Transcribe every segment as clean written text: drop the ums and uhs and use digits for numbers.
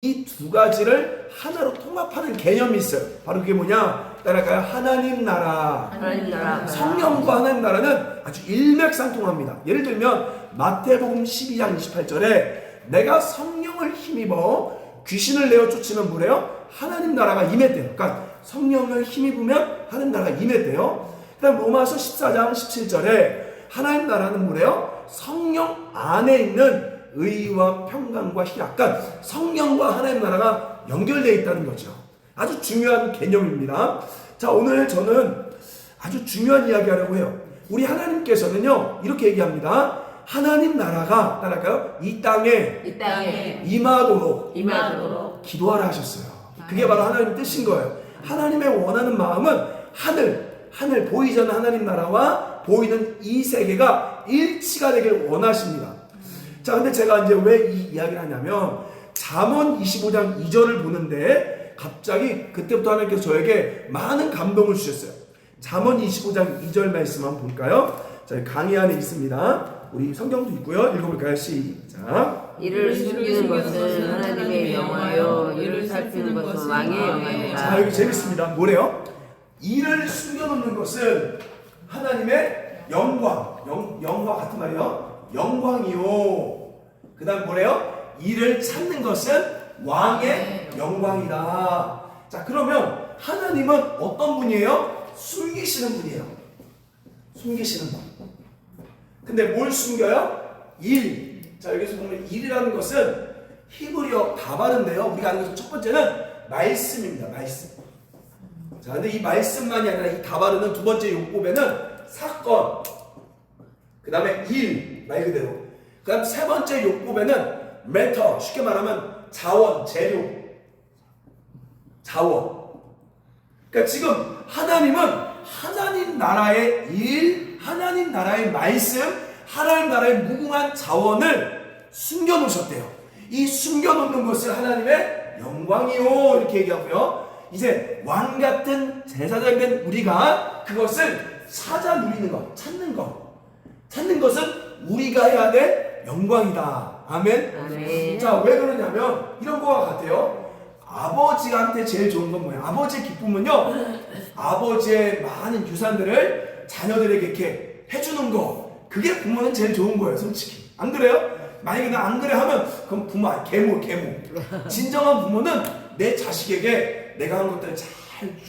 이 두 가지를 하나로 통합하는 개념이 있어요. 바로 그게 뭐냐? 따라갈까요? 하나님 나라. 하나님 나라. 성령과 하나님 나라는 아주 일맥상통합니다. 예를 들면 마태복음 12장 28절에 내가 성령을 힘입어 귀신을 내어 쫓으면 뭐래요? 하나님 나라가 임했대요. 그러니까 성령을 힘입으면 하나님 나라가 임했대요. 그 다음 로마서 14장 17절에 하나님 나라는 뭐래요? 성령 안에 있는 의와 평강과 희락. 그러니까 성령과 하나님 나라가 연결되어 있다는 거죠. 아주 중요한 개념입니다. 자, 오늘 저는 아주 중요한 이야기 하려고 해요. 우리 하나님께서는요, 이렇게 얘기합니다. 하나님 나라가, 따라할까요? 이 땅에 임하도록 기도하라 하셨어요. 그게 바로 하나님 뜻인 거예요. 하나님의 원하는 마음은 하늘 보이지 않는 하나님 나라와 보이는 이 세계가 일치가 되길 원하십니다. 자, 근데 제가 이제 왜 이 이야기를 하냐면 잠언 25장 2절을 보는데 갑자기 그때부터 하나님께서 저에게 많은 감동을 주셨어요. 잠언 25장 2절 말씀 한번 볼까요? 자, 강의 안에 있습니다. 우리 성경도 있고요. 읽어볼까요? 시작. 이를 숨기는 것은 하나님의 영화요, 이를 살피는 것은 왕의 영화이다. 자, 여기 재밌습니다. 뭐래요? 이를 숨겨놓는 것은 하나님의 영화 같은 말이요. 영광이요. 그 다음 뭐래요? 이를 찾는 것은 왕의 영광이다. 자, 그러면 하나님은 어떤 분이에요? 숨기시는 분이에요. 숨기시는 분. 근데 뭘 숨겨요? 일. 자, 여기서 보면 일이라는 것은 히브리어 다발인데요. 우리가 아는 것은 첫 번째는 말씀입니다. 말씀. 자, 근데 이 말씀만이 아니라 이 다발은 두 번째 용법에는 사건, 그 다음에 일, 말 그대로. 그 다음 세 번째 용법에는 매터, 쉽게 말하면 자원, 재료. 자원. 그러니까 지금 하나님은 하나님 나라의 일, 하나님 나라의 말씀, 하나님 나라의 무궁한 자원을 숨겨놓으셨대요. 이 숨겨놓는 것을 하나님의 영광이요 이렇게 얘기하고요. 이제 왕 같은 제사장 된 우리가 그것을 찾아 누리는 것, 찾는 것은 우리가 해야 될 영광이다. 아멘. 아멘. 자, 왜 그러냐면 이런 거와 같아요. 아버지한테 제일 좋은 건 뭐예요? 아버지의 기쁨은요, 아버지의 많은 유산들을 자녀들에게 이렇게 해주는 거, 그게 부모는 제일 좋은 거예요, 솔직히. 안 그래요? 만약에 나 안 그래 하면 그럼 부모 계모. 진정한 부모는 내 자식에게 내가 한 것들을 잘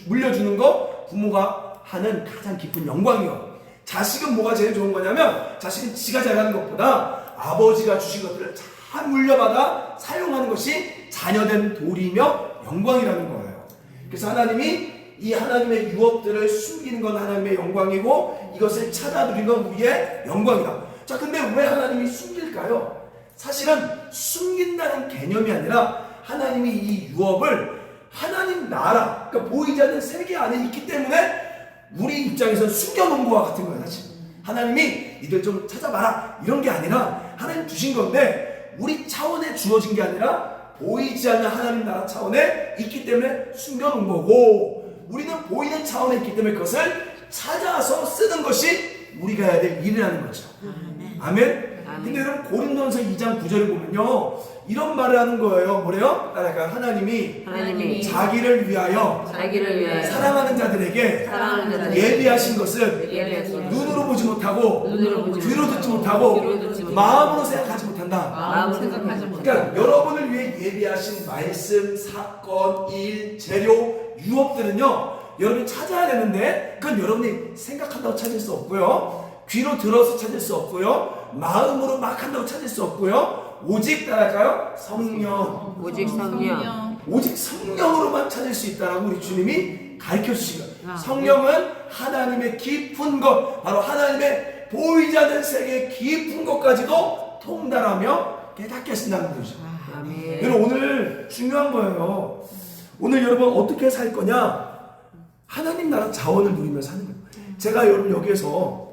물려주는 거 부모가 하는 가장 깊은 영광이요. 자식은 뭐가 제일 좋은 거냐면 자식은 지가 잘하는 것보다 아버지가 주신 것들을 잘 물려받아 사용하는 것이 자녀된 도리며 영광이라는 거예요. 그래서 하나님이 이 하나님의 유업들을 숨기는 건 하나님의 영광이고 이것을 찾아 누리는 건 우리의 영광이다. 자, 근데 왜 하나님이 숨길까요? 사실은 숨긴다는 개념이 아니라 하나님이 이 유업을 하나님 나라, 그러니까 보이지 않는 세계 안에 있기 때문에 우리 입장에서는 숨겨놓은 것과 같은 거예요. 사실 하나님이 이들 좀 찾아봐라 이런 게 아니라 하나님 주신 건데 우리 차원에 주어진 게 아니라 보이지 않는 하나님 나라 차원에 있기 때문에 숨겨놓은 거고, 우리는 보이는 차원에 있기 때문에 그것을 찾아서 쓰는 것이 우리가 해야 될 일이라는 거죠. 아멘. 근데 여러분 고린도전서 2장 9절을 보면요 이런 말을 하는 거예요. 뭐래요? 따라할까요? 하나님이 자기를 위하여 사랑하는 자들에게 예비하신 것을 눈으로 보지 못하고 귀로 듣지 못하고 마음으로 생각하지 못한다. 그러니까 여러분을 위해 예비하신 말씀, 사건, 일, 재료, 유업들은요 여러분이 찾아야 되는데 그건 여러분이 생각한다고 찾을 수 없고요, 귀로 들어서 찾을 수 없고요, 마음으로 막 한다고 찾을 수 없고요, 오직 따라갈까요? 성령. 오직 성령으로만 찾을 수 있다라고 우리 주님이 가르쳐 주신 거예요. 성령은 하나님의 깊은 것, 바로 하나님의 보이지 않는 세계의 깊은 것까지도 통달하며 깨닫게 하신다는 거죠. 여러분 오늘 중요한 거예요. 오늘 여러분 어떻게 살 거냐? 하나님 나라 자원을 누리면서 사는 거예요. 제가 여러분 여기에서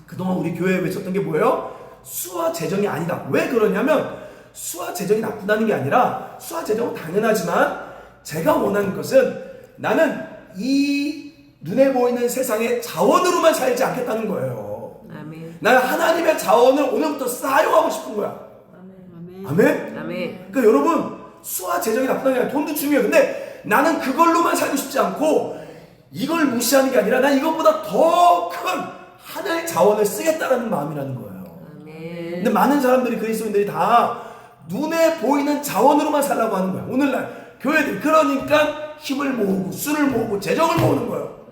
그동안 우리 교회에 외쳤던 게 뭐예요? 수와 재정이 아니다. 왜 그러냐면 수와 재정이 나쁘다는 게 아니라 수와 재정은 당연하지만 제가 원하는 것은 나는 이 눈에 보이는 세상의 자원으로만 살지 않겠다는 거예요. 나는 하나님의 자원을 오늘부터 사용하고 싶은 거야. 아멘. 그러니까 여러분 수와 재정이 나쁘다는 게 아니라 돈도 중요해요. 근데 나는 그걸로만 살고 싶지 않고 이걸 무시하는 게 아니라 난 이것보다 더 큰 하나의 자원을 쓰겠다라는 마음이라는 거예요. 아멘. 근데 많은 사람들이 그리스도인들이 다 눈에 보이는 자원으로만 살라고 하는 거야. 오늘날 교회들 그러니까 힘을 모으고 술을 모으고 재정을 모으는 거예요.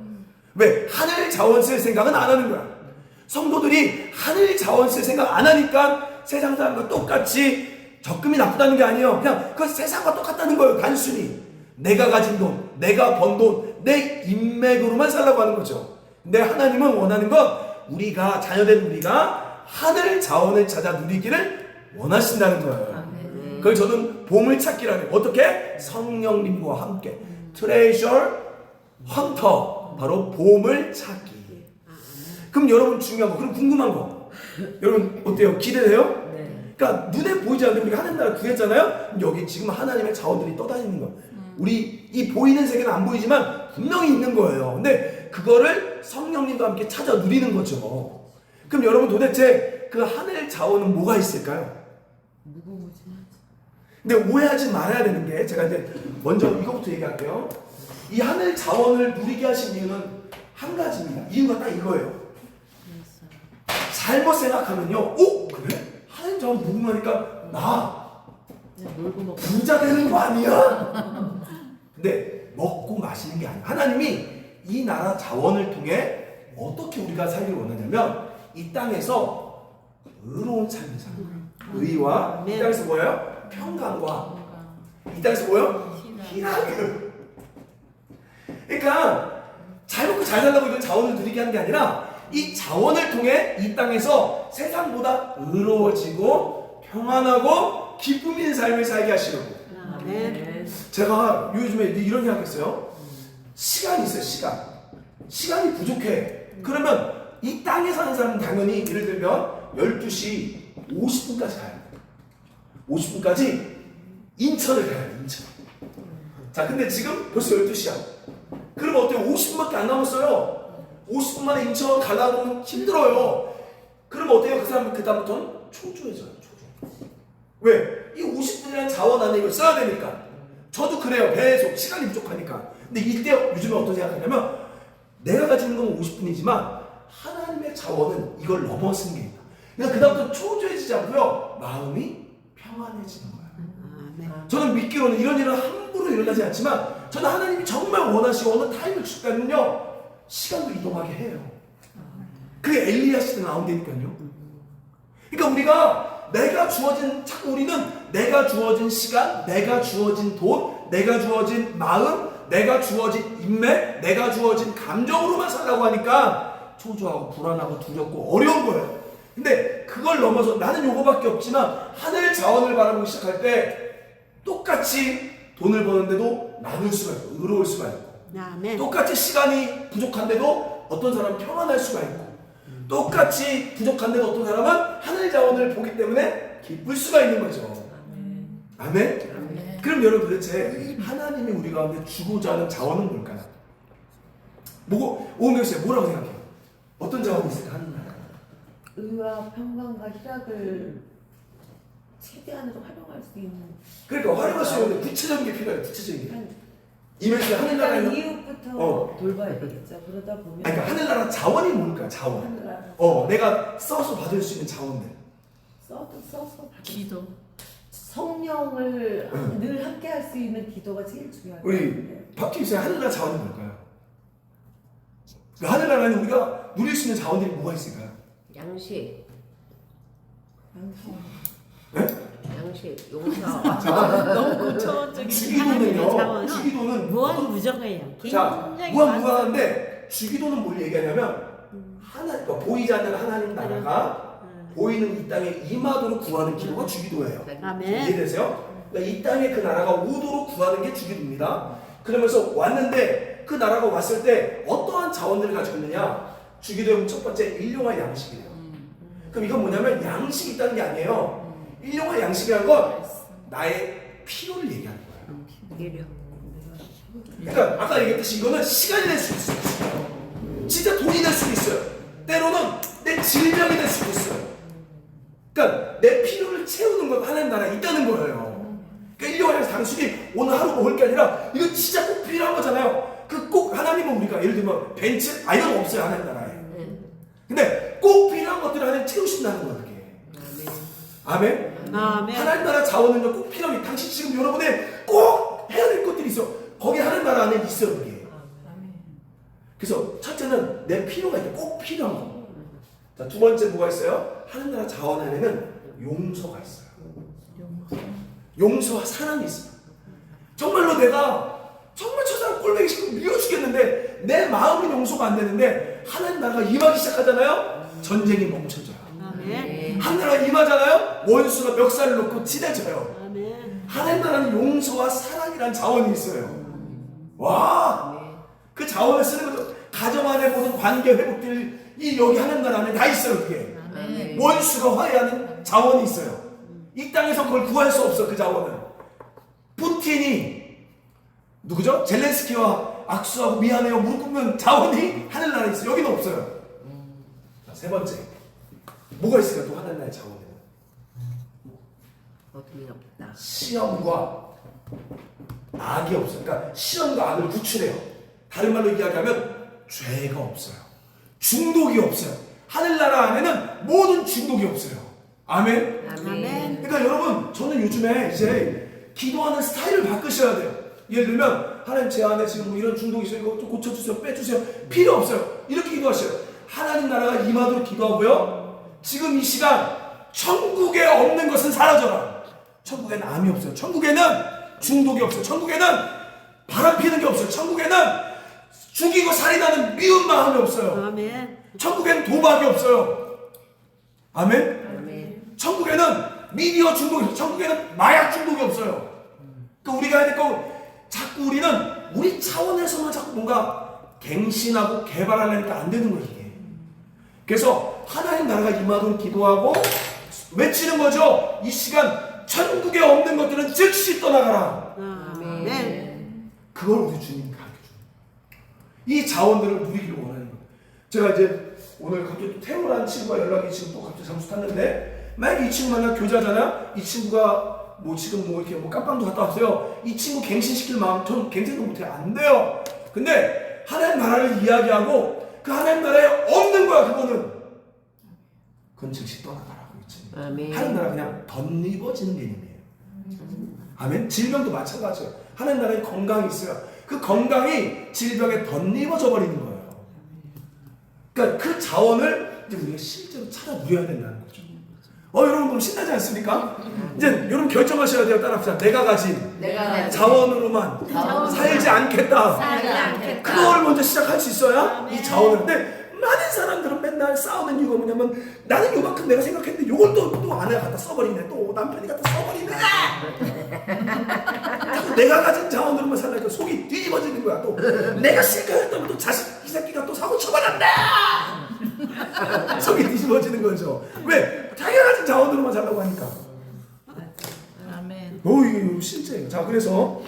왜? 하늘 자원 쓸 생각은 안 하는 거야. 성도들이 하늘 자원 쓸 생각 안 하니까 세상 사람과 똑같이 적금이 나쁘다는 게 아니에요. 그냥 그 세상과 똑같다는 거예요. 단순히 내가 가진 돈, 내가 번 돈, 내 인맥으로만 살라고 하는 거죠. 근데 하나님은 원하는 건 우리가 자녀된 우리가 하늘 자원을 찾아 누리기를 원하신다는 거예요. 그걸 저는 보물찾기라는 거예요. 어떻게? 성령님과 함께 트레이셔 헌터, 바로 보물찾기. 그럼 여러분 중요한 거, 그럼 궁금한 거, 여러분 어때요? 기대돼요? 네. 그러니까 눈에 보이지 않는데 우리가 하늘 나라 구했잖아요. 여기 지금 하나님의 자원들이 떠다니는 거예요. 우리 이 보이는 세계는 안 보이지만 분명히 있는 거예요. 근데 그거를 성령님과 함께 찾아 누리는 거죠. 그럼 여러분 도대체 그 하늘 자원은 뭐가 있을까요? 근데 오해하지 말아야 되는 게, 제가 이제 먼저 이거부터 얘기할게요. 이 하늘 자원을 누리게 하신 이유는 한 가지입니다. 이유가 딱 이거예요. 잘못 생각하면요, 오? 그래? 하늘 자원 무궁하니까 나 부자 되는 거 아니야? 근데 먹고 마시는 게 아니야. 하나님이 이 나라 자원을 통해 어떻게 우리가 살기를 원하냐면 이 땅에서 의로운 삶을 사는 거예요. 의와 이 땅에서 뭐예요? 평강과 이 땅에서 뭐예요? 희락을. 그러니까 잘 먹고 잘 살라고 이런 자원을 누리게 하는 게 아니라 이 자원을 통해 이 땅에서 세상보다 의로워지고 평안하고 기쁨 있는 삶을 살게 하시려고. 제가 요즘에 이런 생각했어요. 시간이 있어요. 시간이 부족해. 그러면 이 땅에 사는 사람은 당연히 예를 들면 12시 50분까지 가요. 50분까지 인천을 가요. 인천. 자, 근데 지금 벌써 12시야. 그러면 어때요? 50분밖에 안 남았어요. 50분 만에 인천 가려고 하면 힘들어요. 그러면 어때요? 그 사람은 그다음부터는 초조해져요. 왜? 이 50분이라는 자원 안에 이걸 써야 되니까. 저도 그래요. 계속 시간이 부족하니까. 근데 이때 요즘에 어떤 생각하냐면 내가 가지는 건 50분이지만 하나님의 자원은 이걸 넘어서는 게 있다. 그러니까 그다음부터 초조해지지 않고요. 마음이 평안해지는 거예요. 저는 믿기로는 이런 일은 함부로 일어나지 않지만 저는 하나님이 정말 원하시고 어느 타임을 주시면요 시간도 이동하게 해요. 그게 엘리야 시대 나온다니까요. 그러니까 우리가 내가 주어진, 자꾸 우리는 내가 주어진 시간, 내가 주어진 돈, 내가 주어진 마음, 내가 주어진 인맥, 내가 주어진 감정으로만 살라고 하니까 초조하고 불안하고 두렵고 어려운 거예요. 근데 그걸 넘어서 나는 요거밖에 없지만 하늘 자원을 바라보기 시작할 때 똑같이 돈을 버는데도 나눌 수가 있고 의로울 수가 있고 똑같이 시간이 부족한데도 어떤 사람은 평안할 수가 있고 똑같이 부족한데도 어떤 사람은 하늘 자원을 보기 때문에 기쁠 수가 있는 거죠. 아멘? 그럼 여러분 도대체 하나님이 우리 가운데 주고자 하는 자원은 뭘까요? 오은경 씨 뭐라고 생각해요? 어떤 자원이 있을까? 하는 나라? 의와 평강과 희락을 최대한으로 활용할 수 있는. 그러니까 활용할 수 있는 구체적인 게 필요해요. 구체적인 게. 이면서 하늘나라에 일단 이웃부터 돌봐야 되겠죠. 그러다 보면. 그러니까 하늘나라 자원이 뭘까요? 자원. 하늘나라. 내가 써서 받을 수 있는 자원들. 써서 기도. 성령을 늘 함께 할 수 있는 기도가 제일 중요해요. 우리 박팀장의 하늘나라 자원이 뭘까요? 그 하늘나라는 우리가 누릴 수 있는 자원들이 뭐가 있을까요? 양식, 네? 양식, 용서. 너무 고차원적인 주기도는요. 주기도는 무한무정해요. 자, 무한무한한데 주기도는 뭘 얘기하냐면 그러니까 보이지 않는 하나님 나라가 보이는 이 땅에 임하도록 구하는 기도가 주기도예요. 아멘. 이해되세요? 그러니까 이 땅에 그 나라가 오도록 구하는 게 주기도입니다. 그러면서 왔는데 그 나라가 왔을 때 어떠한 자원들을 가지고 있느냐? 주기도의 첫 번째 일용할 양식이에요. 그럼 이건 뭐냐면 양식이 있다는 게 아니에요. 일용할 양식이라는 건 나의 필요를 얘기하는 거예요. 그러니까 아까 얘기했듯이 이거는 시간이 될 수도 있어요. 진짜 돈이 될 수도 있어요. 때로는 내 질병이 될 수도 있어요. 그러니까 내 필요를 채우는 건 하나님 나라에 있다는 거예요. 그러니까 1년 안에서 단순히 오늘 하루 먹을 게 아니라 이거 진짜 꼭 필요한 거잖아요. 그 꼭 하나님은 우리가 예를 들면 벤츠 이런 거 없어요 하나님 나라에. 근데 꼭 필요한 것들을 하나님 채우신다는 거예요. 그게. 아멘. 아멘. 하나님 나라 자원은요 꼭 필요해. 당신 지금 여러분의 꼭 해야 될 것들이 있어. 거기 하나님 나라 안에 있어요 그게. 그래서 첫째는 내 필요가 있다. 꼭 필요한 거. 자, 두 번째 뭐가 있어요? 하나님 나라 자원 안에는 용서가 있어요. 용서와 사랑이 있어요. 정말로 내가 정말 저 사람 꼴보기 싫고 미워 죽겠는데 내 마음은 용서가 안 되는데 하나님 나라가 임하기 시작하잖아요. 전쟁이 멈춰져요. 아멘. 하나님 나라가 임하잖아요. 원수가 멱살을 놓고 친해져요. 아멘. 하나님 나라는 용서와 사랑이란 자원이 있어요. 와, 그 자원을 쓰는 거죠. 가정 안에 모든 관계 회복들이 여기 하나님 나라 안에 다 있어요. 그게 원수가 화해하는 자원이 있어요. 이 땅에서 그걸 구할 수 없어. 그 자원은 푸틴이 누구죠? 젤렌스키와 악수하고 미안해요 무릎 꿇는 자원이 하늘나라에 있어요. 여기는 없어요. 자, 세 번째 뭐가 있을까? 또 하늘나라의 자원에는 어둠이 없다. 시험과 악이 없어요. 그러니까 시험과 악을 구출해요. 다른 말로 이야기하면 죄가 없어요. 중독이 없어요. 하늘나라 안에는 모든 중독이 없어요. 아멘. 아멘. 그러니까 여러분 저는 요즘에 이제 기도하는 스타일을 바꾸셔야 돼요. 예를 들면 하나님 제 안에 지금 뭐 이런 중독이 있어요. 이거 좀 고쳐주세요. 빼주세요. 필요 없어요. 이렇게 기도하셔요. 하나님 나라가 임하도록 기도하고요. 지금 이 시간 천국에 없는 것은 사라져라. 천국에는 암이 없어요. 천국에는 중독이 없어요. 천국에는 바람 피는 게 없어요. 천국에는 죽이고 살인하는 미운 마음이 없어요. 아멘. 천국에는 도박이 없어요. 아멘? 아멘. 천국에는 미디어 중독이 없어요. 천국에는 마약 중독이 없어요. 그러니까 우리가 해야 될 거 자꾸 우리는 우리 차원에서만 자꾸 뭔가 갱신하고 개발하려니까 안 되는 거예요. 이게. 그래서 하나님 나라가 임하도록 기도하고 외치는 거죠. 이 시간 천국에 없는 것들은 즉시 떠나가라. 아멘. 그걸 우리 주님이 가르쳐줘요. 이 자원들을 누리기를 원하는 거예요. 제가 이제 오늘 갑자기 또 태우라는 친구가 연락이 지금 또 갑자기 잠수 탔는데 만약에 이 친구 만나 교제하잖아요. 이 친구가 뭐 지금 뭐 이렇게 뭐 깜빵도 갔다 왔어요. 이 친구 갱신시킬 마음 전 갱신도 못해요. 안 돼요. 근데 하나님 나라를 이야기하고 그 하나님 나라에 없는 거야. 그건 즉시 떠나가라고 있지. 아멘. 하나님 나라 그냥 덧입어지는 개념이에요. 아멘. 질병도 마찬가지예요. 하나님 나라에 건강이 있어요. 그 건강이 질병에 덧입어져 버리는 거예요. 그러니까 그 자원을 이제 우리가 실제로 찾아 누려야 된다는 거죠. 여러분 너무 신나지 않습니까? 이제 여러분 결정하셔야 돼요. 따라합시다. 내가 가진 자원으로만 살지 않겠다. 그걸 먼저 시작할 수 있어야 이 자원을. 근데 많은 사람들은 맨날 싸우는 이유가 뭐냐면 나는 요만큼 내가 생각했는데 요걸 또 아내가 갖다 써버리네. 또 남편이 갖다 써버리네. 자꾸 내가 가진 자원으로만 살라니까 속이 뒤집어지는 거야. 또 내가 실컷했다면 또 자식 이 새끼가 또 사고 쳐버렸네. 속이 뒤집어지는 거죠. 왜? 자기가 가진 자원으로만 살라고 하니까. 아멘. 이게 실제예요. 자, 그래서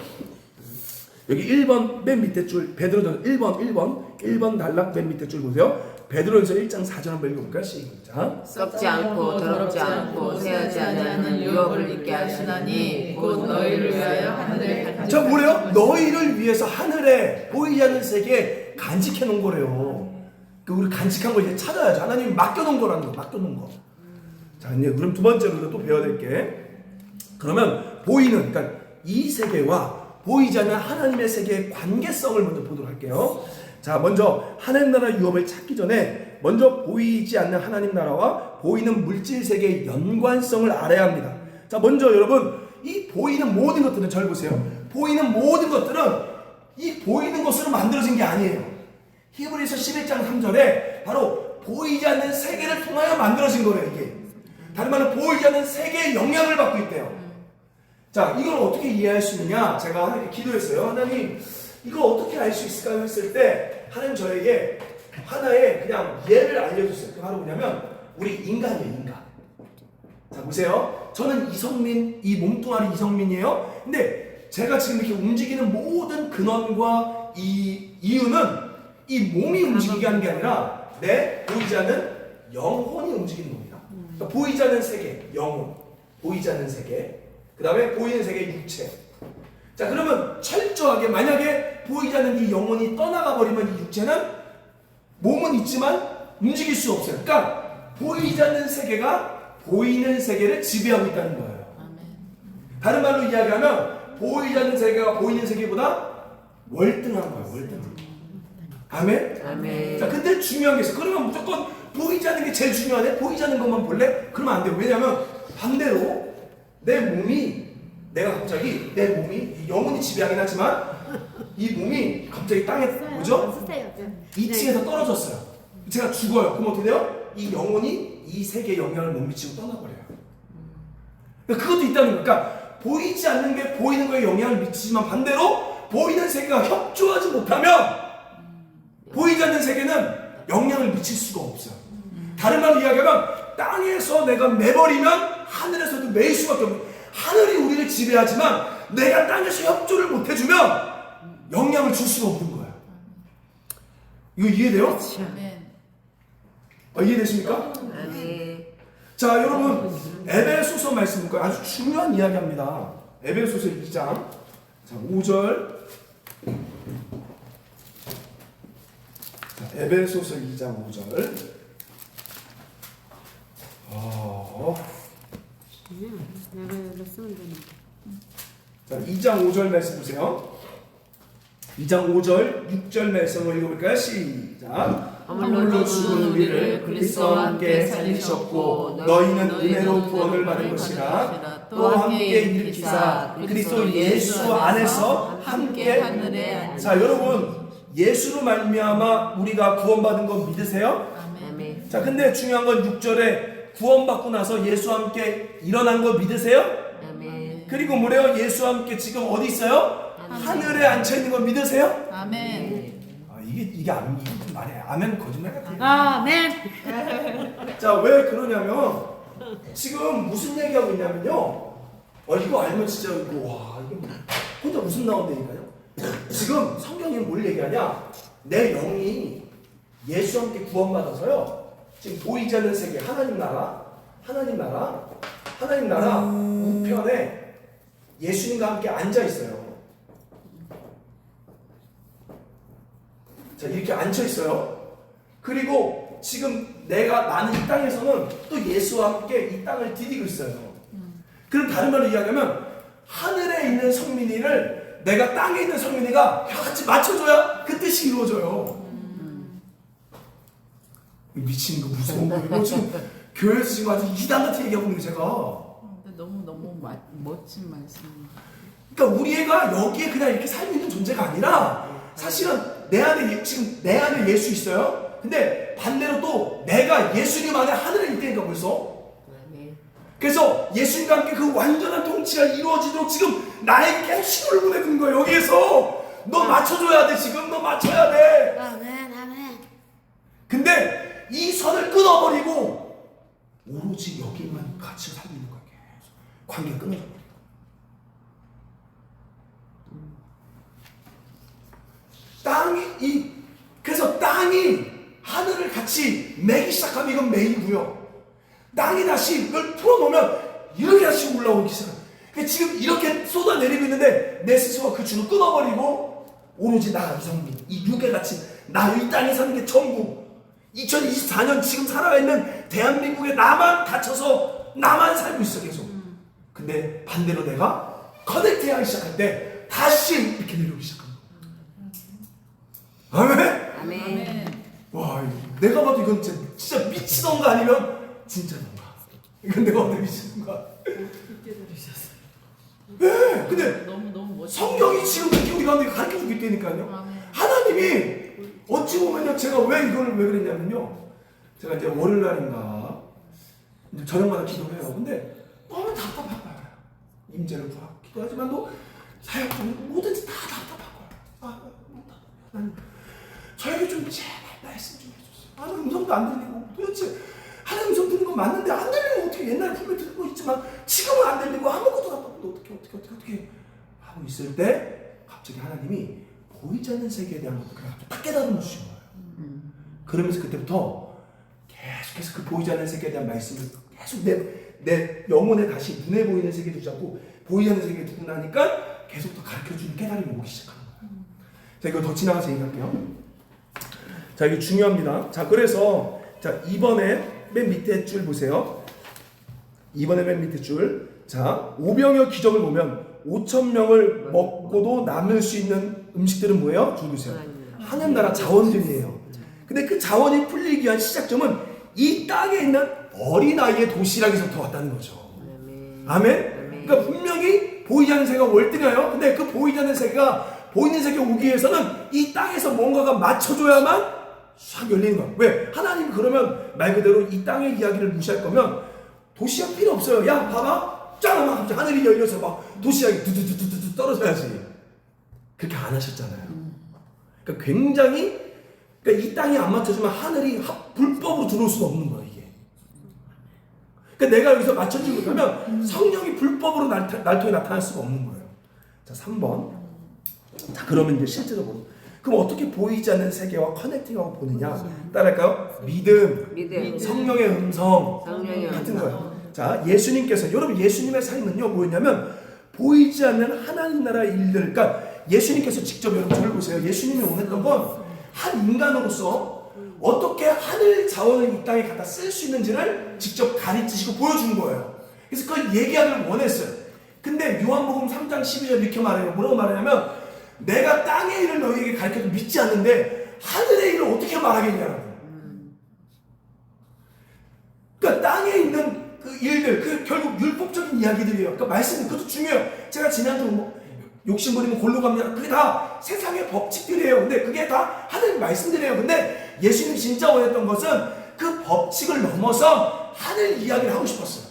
여기 1번 맨 밑에 줄 베드로전서 1번 단락 맨 밑에 줄 보세요. 베드로전서 1장 4절 한번 읽어볼까요? 시작. 썩지 않고 더럽지 않고 새하지 않는 유업을 입게 하시나니 곧 너희를 위하여 하늘에 간직. 자, 뭐래요? 너희를 위해서 하늘에 보이지 않는 세계에 간직해 놓은 거래요. 그 우리 간직한 걸 이제 찾아야죠. 하나님이 맡겨놓은 거라는 거, 맡겨놓은 거. 자, 이제 그럼 두 번째로 또 배워야 될 게, 그러면 보이는, 그러니까 이 세계와 보이지 않는 하나님의 세계의 관계성을 먼저 보도록 할게요. 자, 먼저 하나님 나라 유업을 찾기 전에 먼저 보이지 않는 하나님 나라와 보이는 물질 세계의 연관성을 알아야 합니다. 자, 먼저 여러분 이 보이는 모든 것들은 잘 보세요. 보이는 모든 것들은 이 보이는 것으로 만들어진 게 아니에요. 히브리서 11장 3절에 바로 보이지 않는 세계를 통하여 만들어진 거래요. 이게 다른 말로 보이지 않는 세계의 영향을 받고 있대요. 자, 이걸 어떻게 이해할 수 있느냐? 제가 하나님께 기도했어요. 하나님, 이걸 어떻게 알 수 있을까요? 했을 때 하나님 저에게 하나의 그냥 예를 알려줬어요. 그 바로 뭐냐면 우리 인간이에요. 인간. 자, 보세요. 저는 이성민, 이 몸뚱아리 이성민이에요. 근데 제가 지금 이렇게 움직이는 모든 근원과 이 이유는 이 몸이 움직이게 하는 게 아니라 내 보이지 않는 영혼이 움직이는 겁니다. 그러니까 보이지 않는 세계, 영혼, 보이지 않는 세계, 그 다음에 보이는 세계 육체. 자, 그러면 철저하게 만약에 보이지 않는 이 영혼이 떠나가 버리면 이 육체는 몸은 있지만 움직일 수 없어요. 그러니까 보이지 않는 세계가 보이는 세계를 지배하고 있다는 거예요. 다른 말로 이야기하면 보이지 않는 세계가 보이는 세계보다 월등한 거예요. 월등한 거. 아멘? 아멘. 자, 근데 중요한 게 있어. 그러면 무조건 보이지 않는 게 제일 중요하네? 보이지 않는 것만 볼래? 그러면 안 돼요. 왜냐하면 반대로 내 몸이 내가 갑자기 내 몸이 영혼이 지배하긴 하지만 이 몸이 갑자기 땅에 뭐죠? 2층에서 떨어졌어요. 제가 죽어요. 그럼 어떻게 돼요? 이 영혼이 이 세계에 영향을 못 미치고 떠나버려요. 그러니까 그것도 있다는 거예요. 그러니까 보이지 않는 게 보이는 거에 영향을 미치지만 반대로 보이는 세계가 협조하지 못하면 보이지 않는 세계는 영향을 미칠 수가 없어요. 다른 말로 이야기하면 땅에서 내가 매버리면 하늘에서도 매일 수밖에 없는, 하늘이 우리를 지배하지만 내가 땅에서 협조를 못 해주면 영향을 줄 수가 없는 거예요. 이거 이해돼요? 이해되십니까? 아멘. 자, 여러분 에베소서 말씀 볼까요? 아주 중요한 이야기합니다. 에베소서 2장 자 5절. 자, 에베소서 2장 5절. 자, 2장 5절 말씀 보세요. 2장 5절 6절 말씀을 읽어볼까요? 시작. 허물로 죽은 우리를 그리스도와 함께 살리셨고 너희는 은혜로 구원을 받은 것이라. 또 함께 일으키사 그리스도 예수 안에서 함께 하늘에 앉으시고. 자, 여러분 예수로 말미암아 우리가 구원받은 거 믿으세요? 아멘. 자, 근데 중요한 건 6절에 구원받고 나서 예수와 함께 일어난 거 믿으세요? 아멘. 그리고 뭐래요? 예수와 함께 지금 어디 있어요? 하늘에 앉혀 있는 거 믿으세요? 아멘. 이게 말해. 아멘 거짓말 같아요. 아멘. 자, 왜 그러냐면 지금 무슨 얘기하고 있냐면요. 이거 알면 진짜 이거 와 이거 혼자 웃음 나온다니까요. 지금 성경이 뭘 얘기하냐? 내 영이 예수와 함께 구원받아서요. 지금 보이지 않는 세계 하나님 나라 우편에 예수님과 함께 앉아 있어요. 자, 이렇게 앉혀 있어요. 그리고 지금 나는 이 땅에서는 또 예수와 함께 이 땅을 디디고 있어요. 그럼 다른 말로 이야기하면 하늘에 있는 성민이를 내가 땅에 있는 성민이가 같이 맞춰줘야 그 뜻이 이루어져요. 미친 거 무서운 거 이거 지금 교회에서 지금 아주 이단 같은 얘기하고 있는 제가. 너무 멋진 말씀입니다. 그러니까 우리 애가 여기에 그냥 이렇게 살고 있는 존재가 아니라 사실은 내 안에 예수 있어요. 근데 반대로 또 내가 예수님 안에 하늘에 있다니까 벌써. 아멘. 그래서 예수님과 함께 그 완전한 통치가 이루어지도록 지금 나에게 힘을 보내는 거예요. 여기에서 너 맞춰줘야 돼. 지금 너 맞춰야 돼. 아멘. 아멘. 근데 이 선을 끊어버리고 오로지 여기만 같이 살고 있는 거야. 계속 관계가 끊어져. 그래서 땅이 하늘을 같이 매기 시작하면 이건 매이고요. 땅이 다시 이걸 풀어놓으면 이렇게 다시 올라오기 시작합니다. 그러니까 지금 이렇게 쏟아내리고 있는데 내 스스로가 그 줄을 끊어버리고 오로지 나 이성민, 이 육에 갇힌 나 이 땅에 사는 게 전부 2024년 지금 살아가 있는 대한민국에 나만 갇혀서 나만 살고 있어 계속. 근데 반대로 내가 커넥트하기 시작할 때 다시 이렇게 내려오기 시작합니다. 아멘? 아멘. 와, 내가 봐도 이건 진짜 미치던가 아니면 진짜던가. 이건 내가 봐도 미치던가. 네, 근데 너무 멋진. 성경이 지금 그렇게 우리 가운데 가르쳐주고 있다니까요. 하나님이 어찌 보면요, 제가 왜 이걸 왜 그랬냐면요. 제가 이제 월요일 날인가 이제 저녁마다 기도를 해요. 근데 너무 답답한 거예요. 임재를 구하고 기도하지만도 사역 좀 뭐든지 다 답답한 거예요. 저에게 좀 제발 말씀 좀 해줬어요. 하나님 음성도 안 들리고 도대체 하나님 음성 듣는 건 맞는데 안 들리면 어떻게 옛날에 분명히 듣고 있지만 지금은 안 들리고 아무것도 답답한데 어떻게 하고 있을 때 갑자기 하나님이 보이지 않는 세계에 대한 것도 그냥 딱 깨달음을 주신 거예요. 그러면서 그때부터 계속해서 그 보이지 않는 세계에 대한 말씀을 계속 내 영혼에 다시 눈에 보이는 세계도 잡고 보이지 않는 세계에 나니까 계속 더 가르쳐주는 깨달음이 오기 시작하는 거예요. 자, 이거 더 지나가서 얘기할게요. 자, 이게 중요합니다. 자, 그래서 자, 이번에 맨 밑에 줄 보세요. 이번에 맨 밑에 줄. 자, 오병이어 기적을 보면 5,000명을 먹고도 남을 수 있는 음식들은 뭐예요? 줄 보세요. 하나님 나라 자원들이에요. 근데 그 자원이 풀리기 위한 시작점은 이 땅에 있는 어린아이의 도시락에서부터 왔다는 거죠. 아멘? 그러니까 분명히 보이지 않는 세계가 월등해요. 근데 그 보이지 않는 세계가 보이는 세계에 오기 위해서는 이 땅에서 뭔가가 맞춰줘야만 싹 열리는 거야. 왜? 하나님 그러면 말 그대로 이 땅의 이야기를 무시할 거면 도시락 필요 없어요. 야 봐봐 짱 하면 갑자기 하늘이 열려서 막 도시락이 두두두두두 떨어져야지. 그렇게 안 하셨잖아요. 그러니까 굉장히 그러니까 이 땅이 안 맞춰주면 하늘이 불법으로 들어올 수가 없는 거야 이게. 그러니까 내가 여기서 맞춰주지 못하면 성령이 불법으로 날 통해 나타날 수가 없는 거예요. 자 3번. 자 그러면 이제 실제적으로 그럼 어떻게 보이지 않는 세계와 커넥팅하고 보느냐? 따라할까요? 믿음, 성령의 음성 같은 거예요. 자 예수님께서 여러분 예수님의 삶은요 뭐였냐면 보이지 않는 하나님 나라 일들 그러니까 예수님께서 직접 여러분 저를 보세요. 예수님이 원했던 건 한 인간으로서 어떻게 하늘 자원을 이 땅에 갖다 쓸 수 있는지를 직접 가르치시고 보여준 거예요. 그래서 그걸 얘기하길 원했어요. 근데 요한복음 3장 12절 이렇게 말해요. 뭐라고 말하냐면 내가 땅의 일을 너희에게 가르쳐도 믿지 않는데 하늘의 일을 어떻게 말하겠냐라고. 그러니까 땅에 있는 그 일들, 그 결국 율법적인 이야기들이에요. 그러니까 말씀은 그것도 중요해요. 제가 지난주 뭐 욕심부리면 골로 갑니다. 그게 다 세상의 법칙들이에요. 근데 그게 다 하나님 말씀들이에요. 근데 예수님이 진짜 원했던 것은 그 법칙을 넘어서 하늘 이야기를 하고 싶었어요.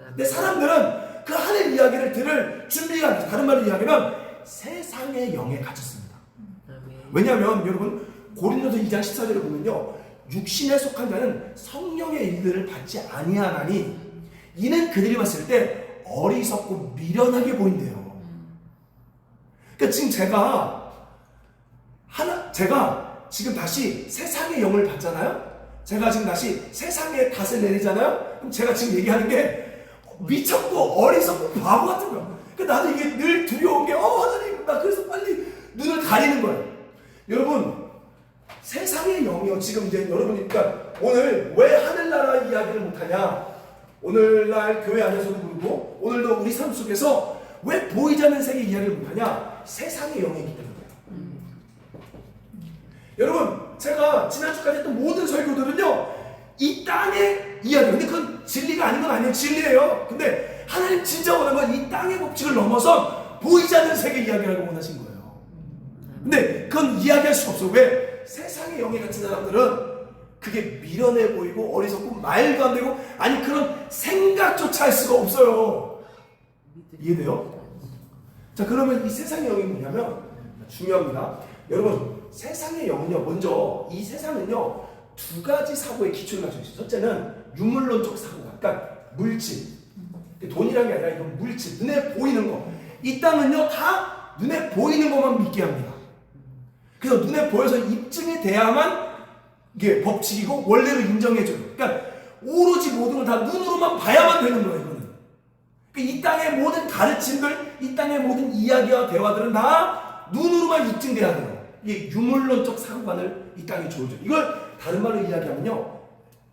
근데 사람들은 그 하늘 이야기를 들을 준비가 안 돼. 다른 말로 이야기하면 세상의 영에 갇혔습니다. 왜냐하면 여러분 고린도서 2장 14절을 보면요. 육신에 속한 자는 성령의 일들을 받지 아니하나니 이는 그들이 봤을 때 어리석고 미련하게 보인대요. 그러니까 지금 제가 지금 다시 세상의 영을 받잖아요. 제가 지금 다시 세상의 닷을 내리잖아요. 그럼 제가 지금 얘기하는 게 미쳤고 어리석고 바보 같은 거야. 그러니까 나도 이게 늘 두려운 게 하나님 나 그래서 빨리 눈을 가리는 거예요. 여러분 세상의 영이요. 지금 이제 여러분이 그러니까 오늘 왜 하늘나라 이야기를 못하냐. 오늘날 교회 안에서도 그렇고 오늘도 우리 삶 속에서 왜 보이지 않는 세계 이야기를 못하냐. 세상의 영이기 때문이에요. 여러분 제가 지난주까지 했던 모든 설교들은요 이 땅의 이야기 근데 그건 진리가 아닌 건 아니에요. 진리예요. 근데 하나님 진짜 원하는 건 이 땅의 법칙을 넘어서 보이지 않는 세계 이야기라고 원하신 거예요. 근데 그건 이야기할 수가 없어요. 왜? 세상의 영에 갇힌 사람들은 그게 미련해 보이고 어리석고 말도 안 되고 아니 그런 생각조차 할 수가 없어요. 이해돼요? 자 그러면 이 세상의 영이 뭐냐면 중요합니다. 여러분 세상의 영은요 먼저 이 세상은요 두 가지 사고의 기초를 가지고 있어요. 첫째는 유물론적 사고가 그러니까 물질 돈이라는 게 아니라 이건 물질 눈에 보이는 거. 이 땅은요 다 눈에 보이는 것만 믿게 합니다. 그래서 눈에 보여서 입증이 돼야만 이게 법칙이고 원래로 인정해줘요. 그러니까 오로지 모든 걸 다 눈으로만 봐야만 되는 거예요. 이거는. 이 땅의 모든 가르침들, 이 땅의 모든 이야기와 대화들은 다 눈으로만 입증돼야 돼요. 이게 유물론적 사고관을 이 땅에 조여줘요. 이걸 다른 말로 이야기하면요,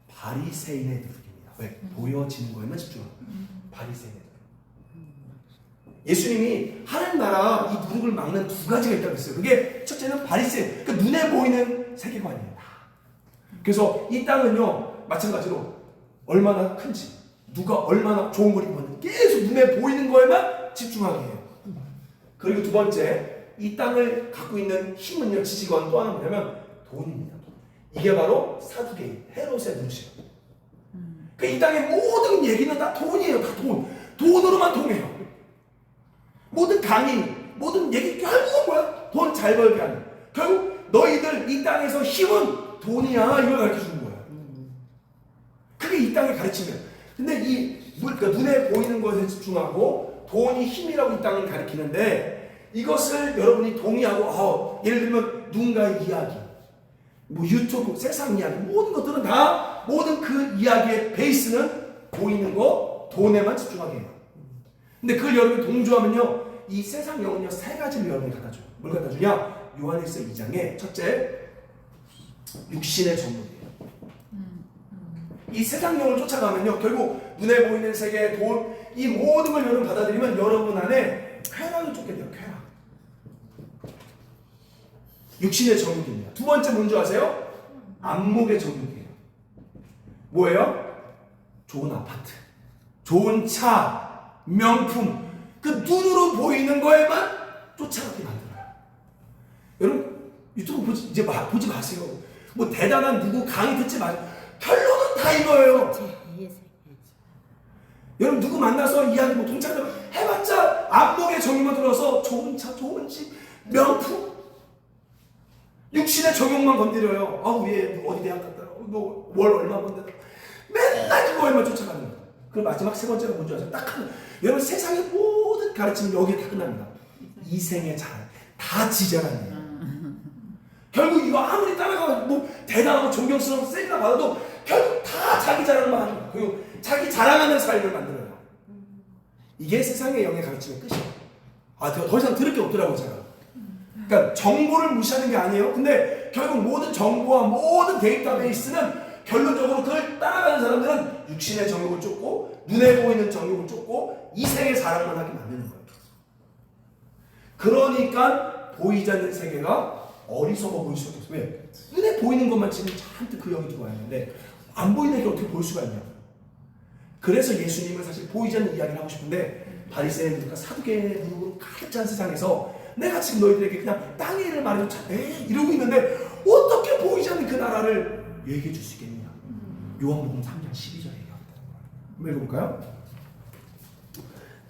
바리새인의 도둑입니다. 왜? 보여지는 거에만 집중하는 거예요. 바리새인의 도둑. 예수님이 하나님 나라 이 누룩을 막는 두 가지가 있다고 했어요. 그게 첫째는 바리새인, 그러니까 눈에 보이는 세계관이에요. 그래서 이 땅은요, 마찬가지로 얼마나 큰지, 누가 얼마나 좋은 걸 입었는지 계속 눈에 보이는 거에만 집중하게 해요. 그리고 두 번째, 이 땅을 갖고 있는 힘은요, 지식은 또 하나 뭐냐면 돈입니다. 이게 바로 사두개인, 헤롯의 눈치예요. 그러니까 이 땅의 모든 얘기는 다 돈이에요. 다 돈. 돈으로만 통해요. 모든 강의, 모든 얘기 결국은 뭐야? 돈 잘 벌게 하는. 결국 너희들 이 땅에서 힘은 돈이야. 이걸 가르쳐주는 거야. 그게 이 땅의 가르침이에요. 근데 그러니까 눈에 보이는 것에 집중하고 돈이 힘이라고 이 땅을 가르치는데 이것을 여러분이 동의하고 예를 들면 누군가의 이야기, 뭐 유튜브, 세상 이야기 모든 것들은 다 모든 그 이야기의 베이스는 보이는 거, 돈에만 집중하게 해요. 근데 그걸 여러분이 동조하면요, 이 세상 영은요 세 가지를 여러분이 갖다 줘요. 뭘 갖다 주냐? 요한일서 2장에 첫째, 육신의 정욕이에요. 이 세상 영을 쫓아가면요, 결국 눈에 보이는 세계, 돈, 이 모든 걸 여러분 받아들이면 여러분 안에 쾌락을 쫓게 돼요. 쾌락. 육신의 정욕입니다. 두 번째 뭔지 아세요? 안목의 정욕이에요. 뭐예요? 좋은 아파트, 좋은 차, 명품, 그 눈으로 보이는 거에만 쫓아가게 만들어요. 여러분 유튜브 보지 마세요. 뭐 대단한 누구 강의 듣지 마세요. 결론은 다 이거예요. 여러분 누구 만나서 이야기 뭐 동창들 해봤자 안목의 정욕만 들어서 좋은 차, 좋은 집, 명품, 육신의 정욕만 건드려요. 얘 어디 대학 갔다, 너 월 얼마 번다, 맨날 그거에만 쫓아가는 거예요. 그리고 마지막 세 번째가 뭔지 아세요? 딱 하나. 여러분 세상의 모든 가르침이 여기에 다 끝납니다. 이생의 자랑, 다 지자랑이에요. 결국 이거 아무리 따라가고 뭐 대단하고 존경스러운 세미나 받아도 결국 다 자기 자랑만 하는 거예요. 그리고 자기 자랑하는 삶을 만들어요. 이게 세상의 영의 가르침의 끝이에요. 더 이상 들을 게 없더라고요, 제가. 그러니까 정보를 무시하는 게 아니에요. 근데 결국 모든 정보와 모든 데이터베이스는 결론적으로 그걸 따라가는 사람들은 육신의 정욕을 쫓고 눈에 보이는 정욕을 쫓고 이생의 자랑만 하게 만드는 거예요. 그러니까 보이지 않는 세계가 어리석어 보일 수밖에 없어요. 왜? 눈에 보이는 것만 지금 잔뜩 그 영이 들어와 있는데 안 보이는 게 어떻게 볼 수가 있냐고. 그래서 예수님은 사실 보이지 않는 이야기를 하고 싶은데 바리새인들과 사두개의 무릎으로 가득 찬 세상에서 내가 지금 너희들에게 그냥 땅의 일을 말해도 이러고 있는데 어떻게 보이지 않는 그 나라를 얘기해 줄 수 있겠느냐. 요한복음 3장 12절에 얘기합니다. 한번 읽어볼까요?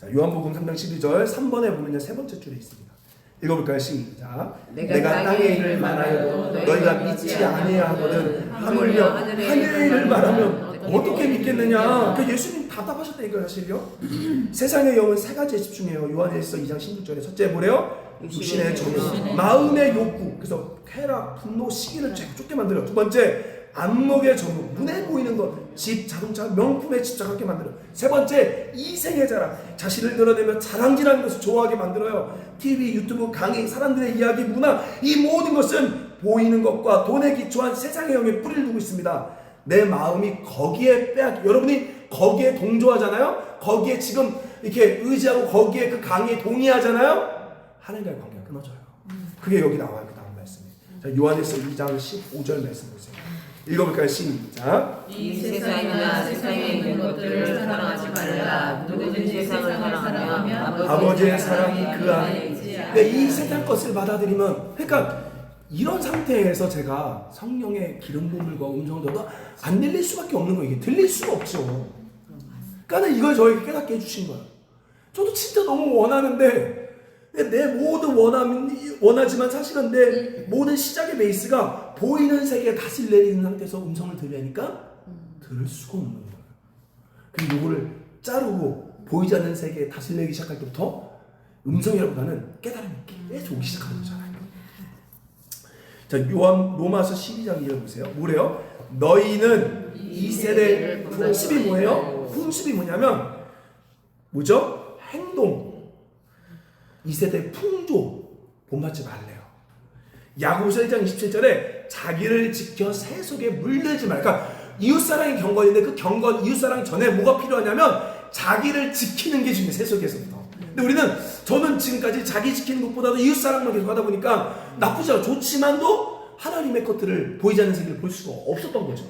자, 요한복음 3장 12절 3번에 보면요, 세 번째 줄에 있습니다. 읽어볼까요? 시작. 내가 땅의 일을 말하여도 너희가 믿지 아니하거든 하물며 하늘의 일을 말하면 어떻게 믿겠느냐. 그 예수님 답답하셨다니까요. 사실요. 세상의 영은 세 가지에 집중해요. 요한일서 2장 16절에 첫째 뭐래요? 육신의 정욕, 마음의 욕구. 그래서 쾌락, 분노, 시기를 쫓게 만들어요. 두 번째 안목의 정욕, 눈에 보이는 것, 집, 자동차, 명품에 집착하게 만들어요. 세 번째 이생의 자랑, 자신을 드러내며 자랑질하는 것을 좋아하게 만들어요. TV, 유튜브, 강의, 사람들의 이야기, 문화, 이 모든 것은 보이는 것과 돈에 기초한 세상의 영에 뿌리를 두고 있습니다. 내 마음이 거기에 여러분이 거기에 동조하잖아요. 거기에 지금 이렇게 의지하고 거기에 그 강의에 동의하잖아요. 하늘과의 관계가 끊어져요. 그게 여기 나와요. 그 다음 말씀이. 자, 요한일서 2장 15절 말씀 보세요. 읽어볼까요? 시작. 이 세상이나 세상에 있는 것들을 사랑하지 말라. 누구든지 세상을 사랑하면 아버지의 사랑이 그 안에 있지. 그러니까 이 세상 것을 받아들이면, 그러니까 이런 상태에서 제가 성령의 기름 부음과 음성을 들어도 안 들릴 수밖에 없는 거예요. 이게 들릴 수가 없죠. 그러니까 이걸 저에게 깨닫게 해주신 거예요. 저도 진짜 너무 원하는데 내 모든 원하지만 사실은 내 모든 시작의 베이스가 보이는 세계에 닷을 내리는 상태에서 음성을 들으니까 들을 수가 없는 거예요. 그리고 이거를 자르고 보이지 않는 세계에 닷을 내기 시작할 때부터 음성이라보다는 깨달음이 계속 오기 시작하는 거잖아요. 자, 로마서 12장 읽어보세요. 뭐래요? 너희는 이 세대 풍습이 뭐예요? 풍습이 뭐냐면 뭐죠? 행동. 이 세대 풍조 본받지 말래요. 야고보서 1장 27절에 자기를 지켜 세속에 물들지 말라. 그러니까 이웃사랑이 경건인데 그 경건 이웃사랑 전에 뭐가 필요하냐면 자기를 지키는 게 중요해요. 세속에서부터. 근데 저는 지금까지 자기 지키는 것보다도 이웃사랑만 계속 하다 보니까 나쁘지 않아. 좋지만도 하나님의 것들을 보이지 않는 세계를 볼 수가 없었던 거죠.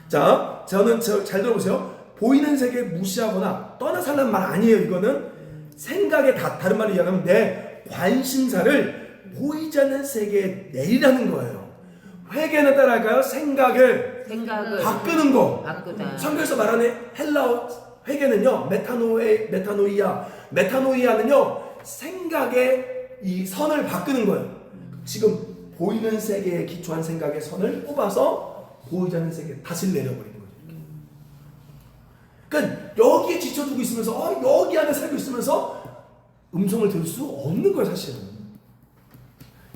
자, 저는 잘 들어보세요. 보이는 세계 무시하거나 떠나살라는 말 아니에요. 이거는 생각의 다른 말로 이야기하면 내 관심사를 보이지 않는 세계에 내리라는 거예요. 회개는 따라할까요? 생각을 바꾸는 거. 바꾸다. 성경에서 말하는 헬라어 회개는요, 메타노이아는요, 생각의 이 선을 바꾸는 거예요. 지금 보이는 세계에 기초한 생각의 선을 뽑아서 보이지 않는 세계에 닷을 내려버리는 거죠. 그러니까 여기에 지쳐두고 있으면서 여기 안에 살고 있으면서 음성을 들을 수 없는 거예요. 사실은